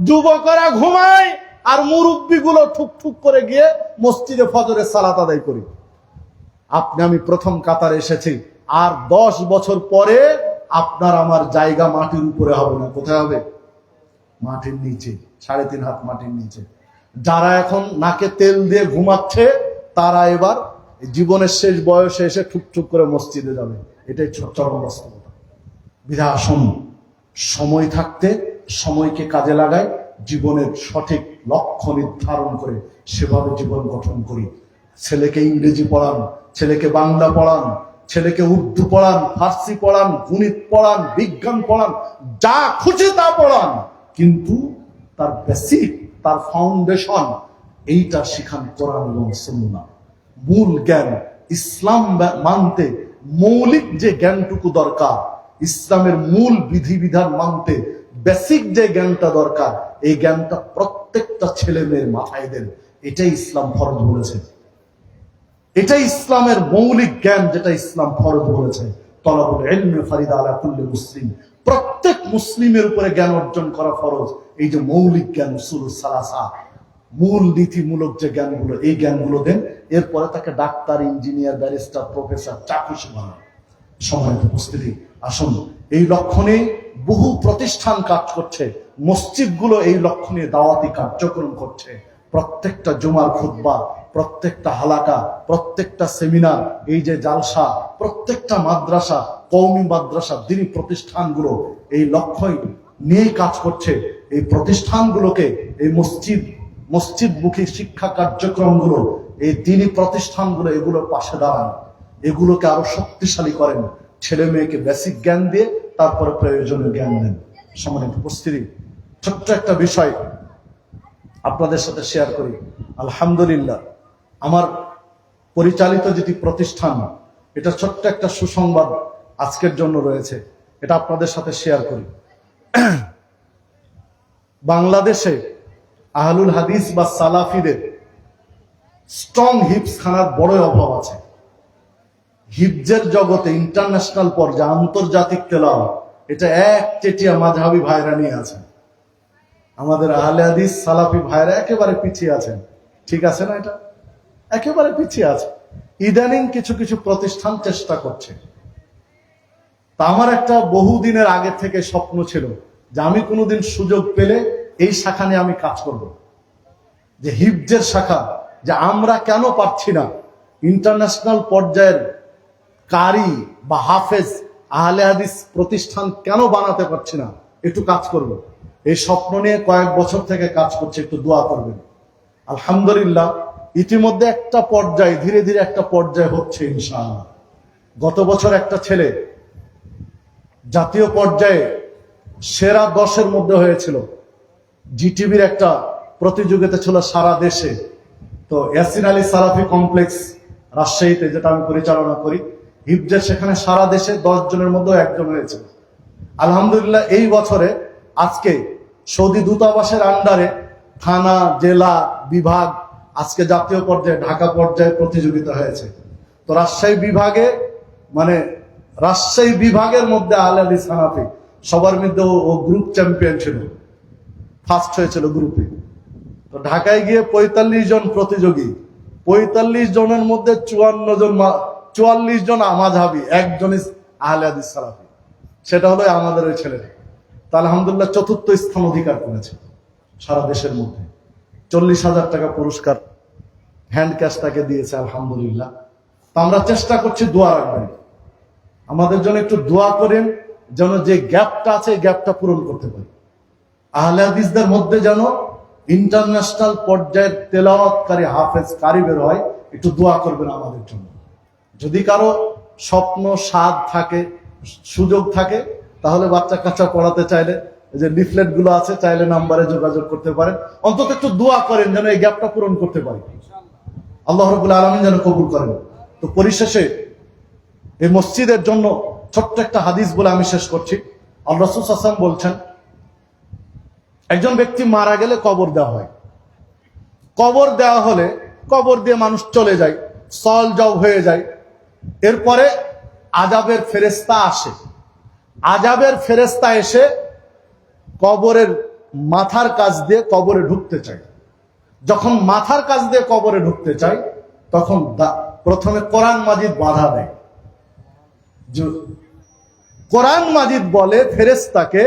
যুবকরা ঘুমায়, আর মুরব্বীগুলো ঠুক ঠুক করে গিয়ে মসজিদে ফজরের সালাত আদায় করি। আপনি আমি প্রথম কাতারে এসেছি, আর 10 বছর পরে আপনার আমার জায়গা মাটির উপরে হবে না, কোথায় হবে? মাটির নিচে, 3.5 হাত মাটির নিচে। যারা এখন নাকে তেল দিয়ে ঘুমাচ্ছে, তারা এবার জীবনের শেষ বয়সে এসে ঠুকঠুক করে মসজিদে যাবে। এটাই চরম বাস্তবতা। বিধায় আসুন সময় থাকতে সময়কে কাজে লাগায়, জীবনের সঠিক লক্ষ্য নির্ধারণ করে সেভাবে জীবন গঠন করি। ছেলেকে ইংরেজি পড়ান, ছেলেকে বাংলা পড়ান, ছেলেকে উর্দু পড়ান, ফার্সি পড়ান, গণিত পড়ান, বিজ্ঞান পড়ান, যা খুশি তা পড়ান, কিন্তু তার বেসিক, তার ফাউন্ডেশন এইটা শিখান কোরআন এবং সুন্নাহ। মূল জ্ঞান, ইসলাম মানতে মৌলিক যে জ্ঞানটুকু দরকার, ইসলামের মূল বিধিবিধান মানতে বেসিক যে জ্ঞানটা দরকার, এই জ্ঞানটা প্রত্যেকটা ছেলে মেয়ের মাথায় দেন। এটাই ইসলাম ফরজ বলেছে, এটাই ইসলামের মৌলিক জ্ঞান, যেটা ইসলাম ফরজ বলেছে। তলাবুল ইলমি ফারিদা আলা কুল্লি মুসলিম, প্রত্যেক মুসলিমের উপরে জ্ঞান অর্জন করা ফরজ। এই যে মৌলিক জ্ঞান, উসুলুস সালাসা, মূল নীতিমূলক যে জ্ঞানগুলো, এই জ্ঞানগুলো দেন। এরপরে তাকে ডাক্তার, ইঞ্জিনিয়ার, ব্যারিস্টার, প্রফেসর, চাকুশি বানান। সম্মানিত উপস্থিতি, আসুন এই লক্ষ্য নিয়ে বহু প্রতিষ্ঠান কাজ করছে, মসজিদগুলো এই লক্ষ্য নিয়ে দাওয়াতি কার্যক্রম করছে। প্রত্যেকটা জুমার খুতবা, প্রত্যেকটা হালাকা, প্রত্যেকটা সেমিনার, এই যে জালসা, প্রত্যেকটা মাদ্রাসা, কওমি মাদ্রাসা, দ্বীনি প্রতিষ্ঠানগুলো এই লক্ষ্যই নিয়ে কাজ করছে। এই প্রতিষ্ঠানগুলোকে, এই মসজিদমুখী শিক্ষা কার্যক্রমগুলো, এই দ্বীনি প্রতিষ্ঠানগুলো, এগুলোর পাশে দাঁড়ান, এগুলোকে আরো শক্তিশালী করেন। ছেলে মেয়েকে বেসিক জ্ঞান দিয়ে তারপরে প্রয়োজনীয় জ্ঞান দেন। সম্মানিত উপস্থিতি, ছোট্ট একটা বিষয় আপনাদের সাথে শেয়ার করি। আলহামদুলিল্লাহ, আমার পরিচালিত যেটি প্রতিষ্ঠান, এটা ছোট্ট একটা সুসংবাদ আজকের জন্য রয়েছে, এটা আপনাদের সাথে শেয়ার করি। বাংলাদেশে আহলুল হাদিস বা সালাফিদের স্ট্রং হিপস খানার বড় অভাব আছে। হিফজের জগতে ইন্টারন্যাশনাল পর্যায়ে আন্তর্জাতিক তেলাওয়াত এটা এক চেটিয়া মাযহাবী ভাইরা নিয়ে আছেন। আমাদের আহলে হাদিস সালাফি ভাইরা একেবারে পিছিয়ে আছেন। ঠিক আছে না? এটা একেবারে পিছিয়ে আছে। ইদানিং কিছু কিছু প্রতিষ্ঠান চেষ্টা করছে। তা আমার একটা বহুদিনের আগে থেকে স্বপ্ন ছিল যে আমি কোনোদিন সুযোগ পেলে এই শাখা নিয়ে আমি কাজ করব, যে হিফজের শাখা, যে আমরা কেন পারছি না ইন্টারন্যাশনাল পর্যায়ের কারি বা হাফেজ আহলে হাদিস প্রতিষ্ঠান কেন বানাতে পারছি না, একটু কাজ করব। এই স্বপ্ন নিয়ে কয়েক বছর থেকে কাজ করছে, একটু দোয়া করবেন। আলহামদুলিল্লাহ, ইতিমধ্যে একটা পর্যায়ে ধীরে ধীরে একটা পর্যায়ে হচ্ছে ইনশাআল্লাহ। গত বছর একটা ছেলে জাতীয় পর্যায়ে সেরা 10-এর মধ্যে হয়েছিল। জিটিভির একটা প্রতিযোগিতা ছিল সারা দেশে। তো ইয়াসিন আলী সালাফি কমপ্লেক্স রাজশাহীতে, যেটা আমি পরিচালনা করি, হিফজের সেখানে সারা দেশে 10 জনের মধ্যে একজন হয়েছে। আলহামদুলিল্লাহ, এই বছরে আজকে সৌদি দূতাবাসের আন্ডারে থানা, জেলা, বিভাগ, আজকে জাতীয় পর্যায়ে ঢাকা পর্যায়ে প্রতিযোগিতা হয়েছে। তো রাজশাহী বিভাগে, মানে রাজশাহী বিভাগের মধ্যে আহলে হাদিস হানাফি সবার মধ্যে ও গ্রুপ চ্যাম্পিয়ন ছিল, ফার্স্ট হয়েছিল গ্রুপে। তো ঢাকায় গিয়ে 45 জন প্রতিযোগী, 45 জনের মধ্যে 44 জন মাযহাবী, একজন আহলে হাদিস সালাফি। সেটা হলো আমাদের ওই ছেলেটা। তা আলহামদুলিল্লাহ 4র্থ স্থান অধিকার করেছে সারা দেশের মধ্যে। 40,000 টাকা পুরস্কার হ্যান্ড ক্যাশ তাকে দিয়েছে আলহামদুলিল্লাহ। তা আমরা চেষ্টা করছি, দোয়া রাখবেন আমাদের জন্য, একটু দোয়া করেন যেন যে গ্যাপটা আছে এই গ্যাপটা পূরণ করতে পারি। আহলে হাদিসদের মধ্যে যেন ইন্টারন্যাশনাল পর্যায়ের তেলাওয়াতকারী হাফেজ কারি বের হয়, একটু দোয়া করবেন আমাদের জন্য। যদি কারো স্বপ্ন, স্বাদ থাকে, সুযোগ থাকে, তাহলে বাচ্চা কাচ্চা পড়াতে চাইলে এই যে লিফলেট গুলো আছে, চাইলে নাম্বারে যোগাযোগ করতে পারেন। অন্তত একটু দোয়া করেন যেন এই গ্যাপটা পূরণ করতে পারি। আল্লাহ রাব্বুল আলামিন যেন কবুল করেন। তো পরিশেষে এই মসজিদের জন্য ছোট্ট একটা হাদিস বলে আমি শেষ করছি। আল্লাহ রাসূল সাল্লাল্লাহু আলাইহি ওয়াসাল্লাম বলছেন, একজন ব্যক্তি মারা গেলে কবর দেওয়া হয়। কবর দেওয়া হলে কবর দিয়ে মানুষ চলে যায়, সল জব হয়ে যায়। এরপরে আযাবের ফেরেশতা আসে। আযাবের ফেরেশতা এসে কবরের মাথার কাছ দিয়ে কবরে ঢুকতে চায়। যখন মাথার কাছ দিয়ে কবরে ঢুকতে চায়, তখন প্রথমে কোরআন মাজিদ বাধা দেয়। কোরআন মাজিদ বলে ফেরেশতাকে,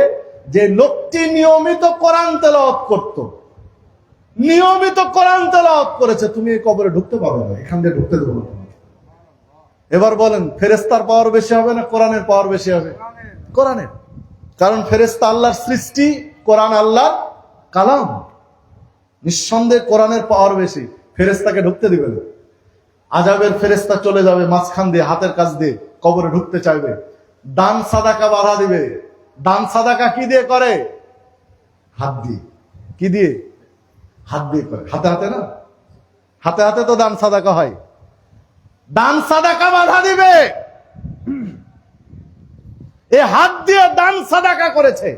যে লোকটি নিয়মিত কোরআন তেলাওয়াত করত, নিয়মিত কোরআন তেলাওয়াত করেছে, তুমি এই কবরে ঢুকতে পারবে না, এখান দিয়ে ঢুকতে দেবো না। এবার বলেন, ফেরেশতার পাওয়ার বেশি হবে না কোরআনের পাওয়ার বেশি হবে? কোরআনের। কারণ ফেরেশতা আল্লাহর সৃষ্টি, কোরআন আল্লাহর কালাম। নিঃসন্দেহে কোরআনের পাওয়ার বেশি, ফেরেশতাকে ঢুকতে দিবে না। আযাবের ফেরেশতা চলে যাবে মাঝখান দিয়ে, হাতের কাছ দিয়ে কবরে ঢুকতে চাইবে। দান সাদাকা বাধা দিবে। দান সাদাকা কি দিয়ে করে? হাত দিয়ে। কি দিয়ে? হাত দিয়ে করে। হাতে হাতে না, হাতে হাতে তো দান সাদাকা হয়। দান সাদাকা বাধা দিবে। এ হাত দিয়ে দান সাদাকা করেছে,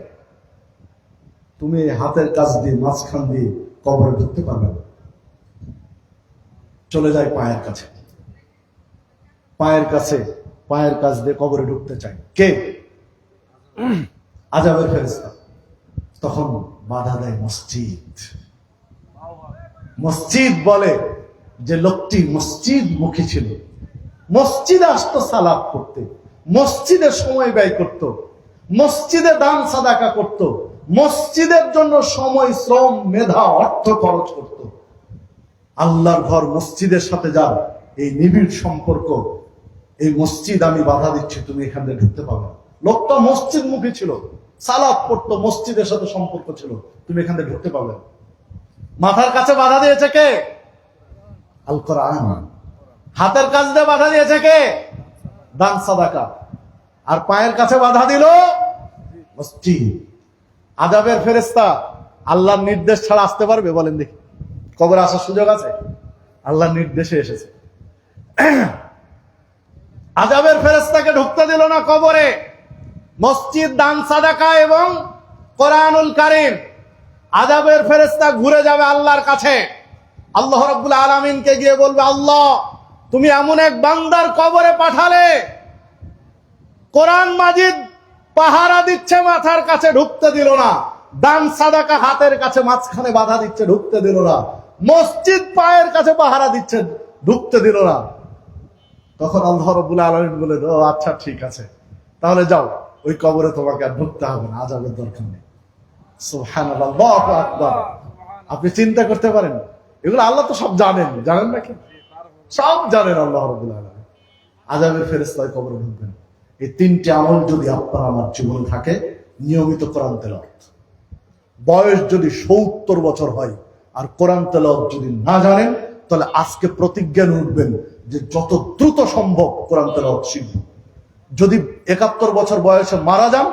তুমি হাতের কাছ দিয়ে মাঝখান দিয়ে কবরে ঢুকতে পারবে না। চলে যায় পায়ের কাছে, পায়ের কাছে, পায়ের কাছ দিয়ে কবরে ঢুকতে চায় কে? আযাবের ফেরেশতা। তখন বাধা দেয় মসজিদ। মসজিদ বলে যে লোকটি মসজিদ মুখী ছিল, মসজিদে আসতো সালাত করতে, মসজিদে সময় ব্যয় করত, মসজিদে দান সাদাকা করত, মসজিদের জন্য সময়, শ্রম, মেধা, অর্থ খরচ করত। আল্লাহর ঘর মসজিদের সাথে যার এই নিবিড় সম্পর্ক, এই মসজিদ আমি বাধা দিচ্ছি, তুমি এখান থেকে ঢুকতে পারবে না। লোকটা মসজিদ মুখী ছিল, সালাত পড়তো, মসজিদের সাথে সম্পর্ক ছিল, তুমি এখান থেকে ঢুকতে পারবে না। মাথার কাছে বাধা দিয়েছে কে? আল কোরআন। হাতের কাছ দিয়ে বাধা দিয়েছে কে? দান সাদাকা। আর পায়ের কাছে বাধা দিল মসজিদ। আযাবের ফেরেশতা আল্লাহর নির্দেশ ছাড়া আসতে পারবে? বলেন দেখি, কবরে আসার সুযোগ আছে? আল্লাহর নির্দেশে এসেছে। আযাবের ফেরেশতাকে ঢুকতে দিল না কবরে। মসজিদ, দান, সাদাকা এবং কোরআনুল কারীম। আযাবের ফেরেশতা ঘুরে যাবে আল্লাহর কাছে। আল্লাহ রাব্বুল আলামিনকে গিয়ে বলবে, আল্লাহ তুমি এমন এক বান্দার কবরে পাঠালে, কোরআন মাজিদ পাহারা দিচ্ছে, মাথার কাছে ঢুকতে দিল না। দান সাদাকা হাতের কাছে মাঝখানে বাধা দিচ্ছে, ঢুকতে দিল না। মসজিদ পায়ের কাছে পাহারা দিচ্ছে, ঢুকতে দিল না। তখন আল্লাহ রাব্বুল আলামিন বলে, ও আচ্ছা ঠিক আছে, তাহলে যাও, ওই কবরে তোমাকে আর ঢুকতে হবে না, আযাবের দরকার নেই। সুবহানাল্লাহ, আল্লাহু আকবার। আপনি চিন্তা করতে পারেন, এগুলো আল্লাহ তো সব জানেন, জানেন নাকি? সব জানেন আল্লাহ রাব্বুল আলামিন। আযাবের ফেরেশতায় কবরে ঢুকবেন। এই তিনটি আমল যদি আপনার আমার জীবনে থাকে, নিয়মিত কোরআন তেলাওয়াত, বয়স যদি ৭০ বছর হয় আর কোরআন তেলাওয়াত যদি না জানেন, তাহলে আজকে প্রতিজ্ঞা উঠবেন যে যত দ্রুত সম্ভব কোরআন তেলাওয়াত শিখব। যদি ৭১ বছর বয়সে মারা যান,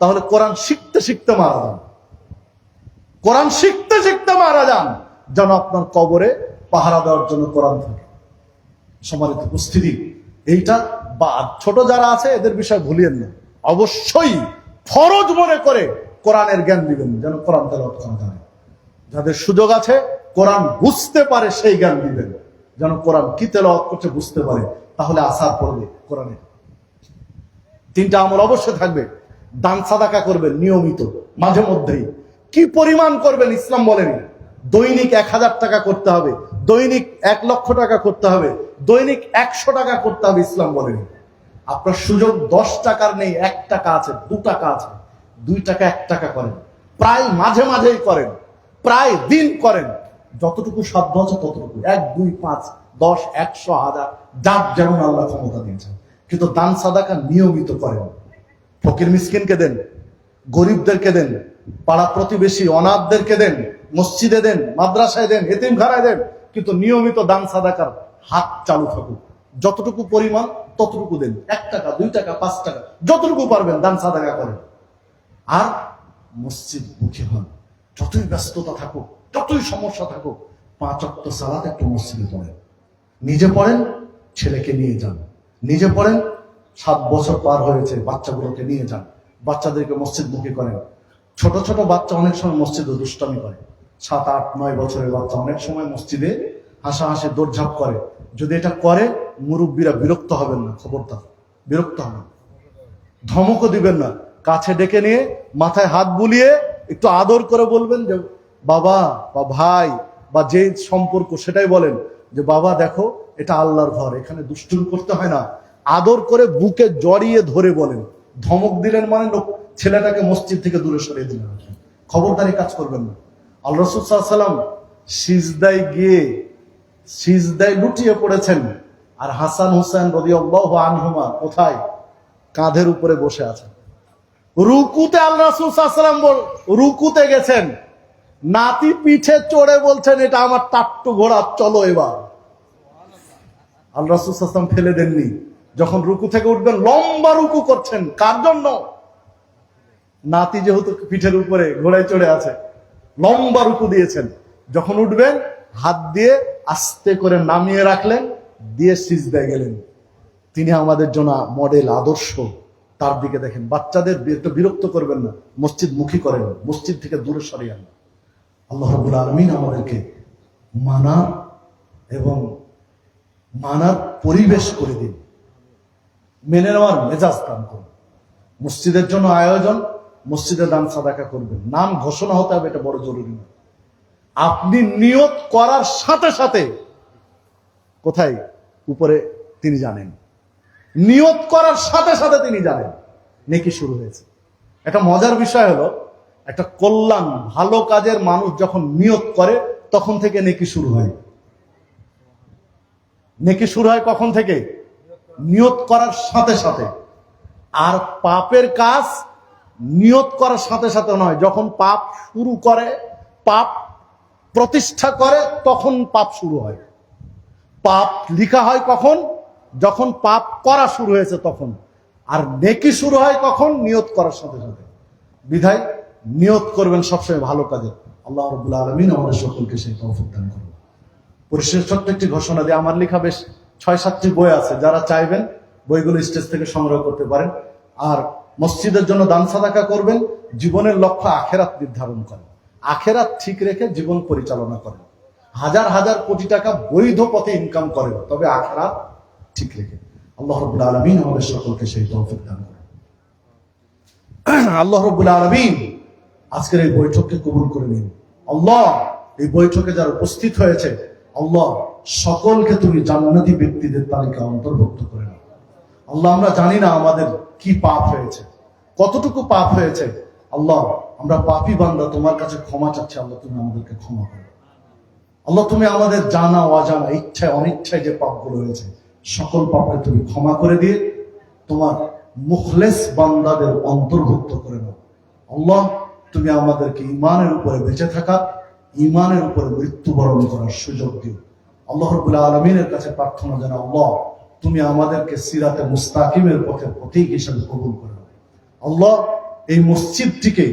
তাহলে কোরআন শিখতে শিখতে মারা যান। কোরআন শিখতে শিখতে মারা যান, যেন আপনার কবরে পাহারা দেওয়ার জন্য কোরআন থাকে। সম্মানিত উপস্থিতি, এইটা বা ছোট যারা আছে এদের বিষয় ভুলিয়েন না। অবশ্যই ফরজ মনে করে কোরআনের জ্ঞান দিবেন, যেন কোরআন তেলাওয়াত করা যায়। যাদের সুযোগ আছে কোরআন বুঝতে পারে সেই জ্ঞান দিবেন, যেন কোরআন কি তেলাওয়াত করছে বুঝতে পারে, তাহলে আসার পড়বে কোরআনে। তিনটা আমল অবশ্যই থাকবে। দান সাদাকা করবেন নিয়মিত, মাঝে মধ্যেই। কি পরিমাণ করবেন ইসলাম বলেনি। দৈনিক ১,০০০ টাকা করতে হবে, দৈনিক ১,০০,০০০ টাকা করতে হবে, দৈনিক ১০০ টাকা করতে হবে, ইসলাম বলেনি। আপনার সুযোগ ১০ টাকার নেই, ১ টাকা আছে, ২ টাকা আছে, ২ টাকা ১ টাকা করেন, প্রায় মাঝে মাঝেই করেন, প্রায় দিন করেন, যতটুকু সাধ্য আছে ততটুকু। ১, ২, ৫, ১০, ১০০, ১০০০, যার যেমন আল্লাহ ক্ষমতা দিয়েছেন। কিন্তু দান সাদাকা নিয়মিত করেন। ফকির মিসকিনকে দেন, গরিবদেরকে দেন, পাড়া প্রতিবেশী অনাথদেরকে দেন, মসজিদে দেন, মাদ্রাসায় দেন, এতিমখানায় দেন, কিন্তু নিয়মিত দান সাদাকার হাত চালু থাকুক। যতটুকু পরিমাণ ততটুকু দেন, ১ টাকা, ২ টাকা, ৫ টাকা, যতটুকু পারবেন দান সাদাকা করেন। আর মসজিদ মুখী হন। যতই ব্যস্ততা থাকুক, যতই সমস্যা থাকুক, ৫ ওয়াক্ত সালাত একটু মসজিদে পড়েন। নিজে পড়েন, ছেলেকে নিয়ে যান। নিজে পড়েন, ৭ বছর পার হয়েছে, বাচ্চাগুলোকে নিয়ে যান, বাচ্চাদেরকে মসজিদ মুখী করেন। ছোট ছোট বাচ্চা অনেক সময় মসজিদে দুষ্টামি করে। ৭, ৮, ৯ বছরের বাচ্চা অনেক সময় মসজিদে হাসাহাসি দৌড়ঝাঁপ করে। যদি এটা করে, মুরব্বীরা বিরক্ত হবেন না, খবরদার, বিরক্ত হবেন। ধমকও দিবেন না, কাছে ডেকে নিয়ে মাথায় হাত বুলিয়ে একটু আদর করে বলবেন যে বাবা বা ভাই বা যে সম্পর্ক সেটাই বলেন যে বাবা দেখো এটা আল্লাহর ঘর, এখানে দুষ্টুমি করতে হয় না। আদর করে বুকে জড়িয়ে ধরে বলেন। ধমক দিলেন মানে ছেলেটাকে মসজিদ থেকে দূরে সরিয়ে দিলেন। খবরদারি কাজ করবেন না। আল্লাহ রাসূল সাল্লাল্লাহু আলাইহি ওয়াসাল্লাম সিজদায় গিয়ে সিজদায় লুটিয়ে পড়েছেন, আর হাসান হুসাইন রাদিয়াল্লাহু আনহুমা কোথায়? কাঁধের উপরে বসে আছেন। রুকুতে আল্লাহ রাসূল সাল্লাল্লাহু আলাইহি ওয়াসাল্লাম রুকুতে গেছেন, নাতি পিঠে চড়ে বলছেন এটা আমার টাট্টু ঘোড়া, চলো এবার। আল্লাহ রাসূল সাল্লাল্লাহু আলাইহি ওয়াসাল্লাম ফেলে দেননি। যখন রুকু থেকে উঠবেন, লম্বা রুকু করছেন, কার জন্য? নাতি যেহেতু পিঠের উপরে ঘোড়ায় চড়ে আছে, লম্বা রুকু দিয়েছেন। যখন উঠবেন, হাত দিয়ে আস্তে করে নামিয়ে রাখলেন, দিয়ে সিজদায় গেলেন। তিনি আমাদের জন্য মডেল, আদর্শ। তার দিকে দেখেন। বাচ্চাদের একটু বিরক্ত করবেন না, মসজিদ মুখী করেন, মসজিদ থেকে দূরে সরিয়ে আনেন। আল্লাহ রাব্বুল আলামিন আমাদেরকে মানার এবং মানার পরিবেশ করে দিন, মেনে নেওয়ার মেজাজ দান করুন। মসজিদের জন্য আয়োজন, মসজিদে দান সাদাকা করবেন। নাম ঘোষণা হতে হবে, এটা বড় জরুরি না। আপনি নিয়ত করার সাথে সাথে কোথায় উপরে তিনি জানেন, নিয়ত করার সাথে সাথে তিনি জানেন নেকি শুরু হয়েছে। একটা মজার বিষয় হলো, একটা কল্যাণ ভালো কাজের মানুষ যখন নিয়ত করে তখন থেকে নেকি শুরু হয়। নেকি শুরু হয় কখন থেকে? নিয়ত করার সাথে সাথে। আর পাপের কাজ নিয়ত করার সাথে সাথে নয়, যখন পাপ শুরু করে, পাপ প্রতিষ্ঠা করে, তখন পাপ শুরু হয়। পাপ লিখা হয় কখন? যখন পাপ করা শুরু হয়েছে তখন। আর নেকি শুরু হয় কখন? নিয়ত করার সাথে সাথে। বিধায় নিয়ত করবেন সবসময় ভালো কাজে। আল্লাহ রাব্বুল আলামিন আমাদের সকলকে সেই তৌফিক দান করুন। পরিশেষে ছোট্ট একটি ঘোষণা দিয়ে, আমার লেখা বেশ 6-7টি বই আছে, যারা চাইবেন বইগুলো স্টেজ থেকে সংগ্রহ করতে পারেন। আর মসজিদের জন্য দান সাদাকা করবেন, জীবনের লক্ষ্য আখেরাত নির্ধারণ করেন, আখেরাত ঠিক রেখে জীবন পরিচালনা করেন। হাজার হাজার কোটি টাকা বৈধ পথে ইনকাম করেন, তবে আখেরাত ঠিক রেখে। আল্লাহ রাব্বুল আলামিন আমাদের সকলকে সেই তৌফিক দান করেন। আল্লাহ রাব্বুল আলামিন আজকের এই বৈঠককে কবুল করে নিন। আল্লাহ, এই বৈঠকে যারা উপস্থিত হয়েছে, আল্লাহ সকলকে তুমি জান্নাতি ব্যক্তিদের তালিকা অন্তর্ভুক্ত করে নাও। আল্লাহ, আমরা জানি না আমাদের কি পাপ হয়েছে, কতটুকু পাপ হয়েছে। আল্লাহ, আমরা পাপী বান্দা, তোমার কাছে ক্ষমা চাচ্ছি। আল্লাহ, তুমি আমাদেরকে ক্ষমা করো। আল্লাহ, তুমি আমাদের জানা অজানা, ইচ্ছায় অনিচ্ছায় যে পাপগুলো হয়েছে, সকল পাপকে তুমি ক্ষমা করে দিয়ে তোমার মুখলেস বান্দাদের অন্তর্ভুক্ত করে নাও। আল্লাহ, তুমি আমাদেরকে ঈমানের উপরে বেঁচে থাকা, ঈমানের উপরে মৃত্যুবরণ করার সুযোগ দিও। আল্লাহ রাব্বুল আলামিনের কাছে প্রার্থনা যেন আল্লাহ তুমি আমাদেরকে সিরাতে মুস্তাকিমের পথে প্রতীক হিসেবে কবুল করে নাও। আল্লাহ, এই মসজিদটিকে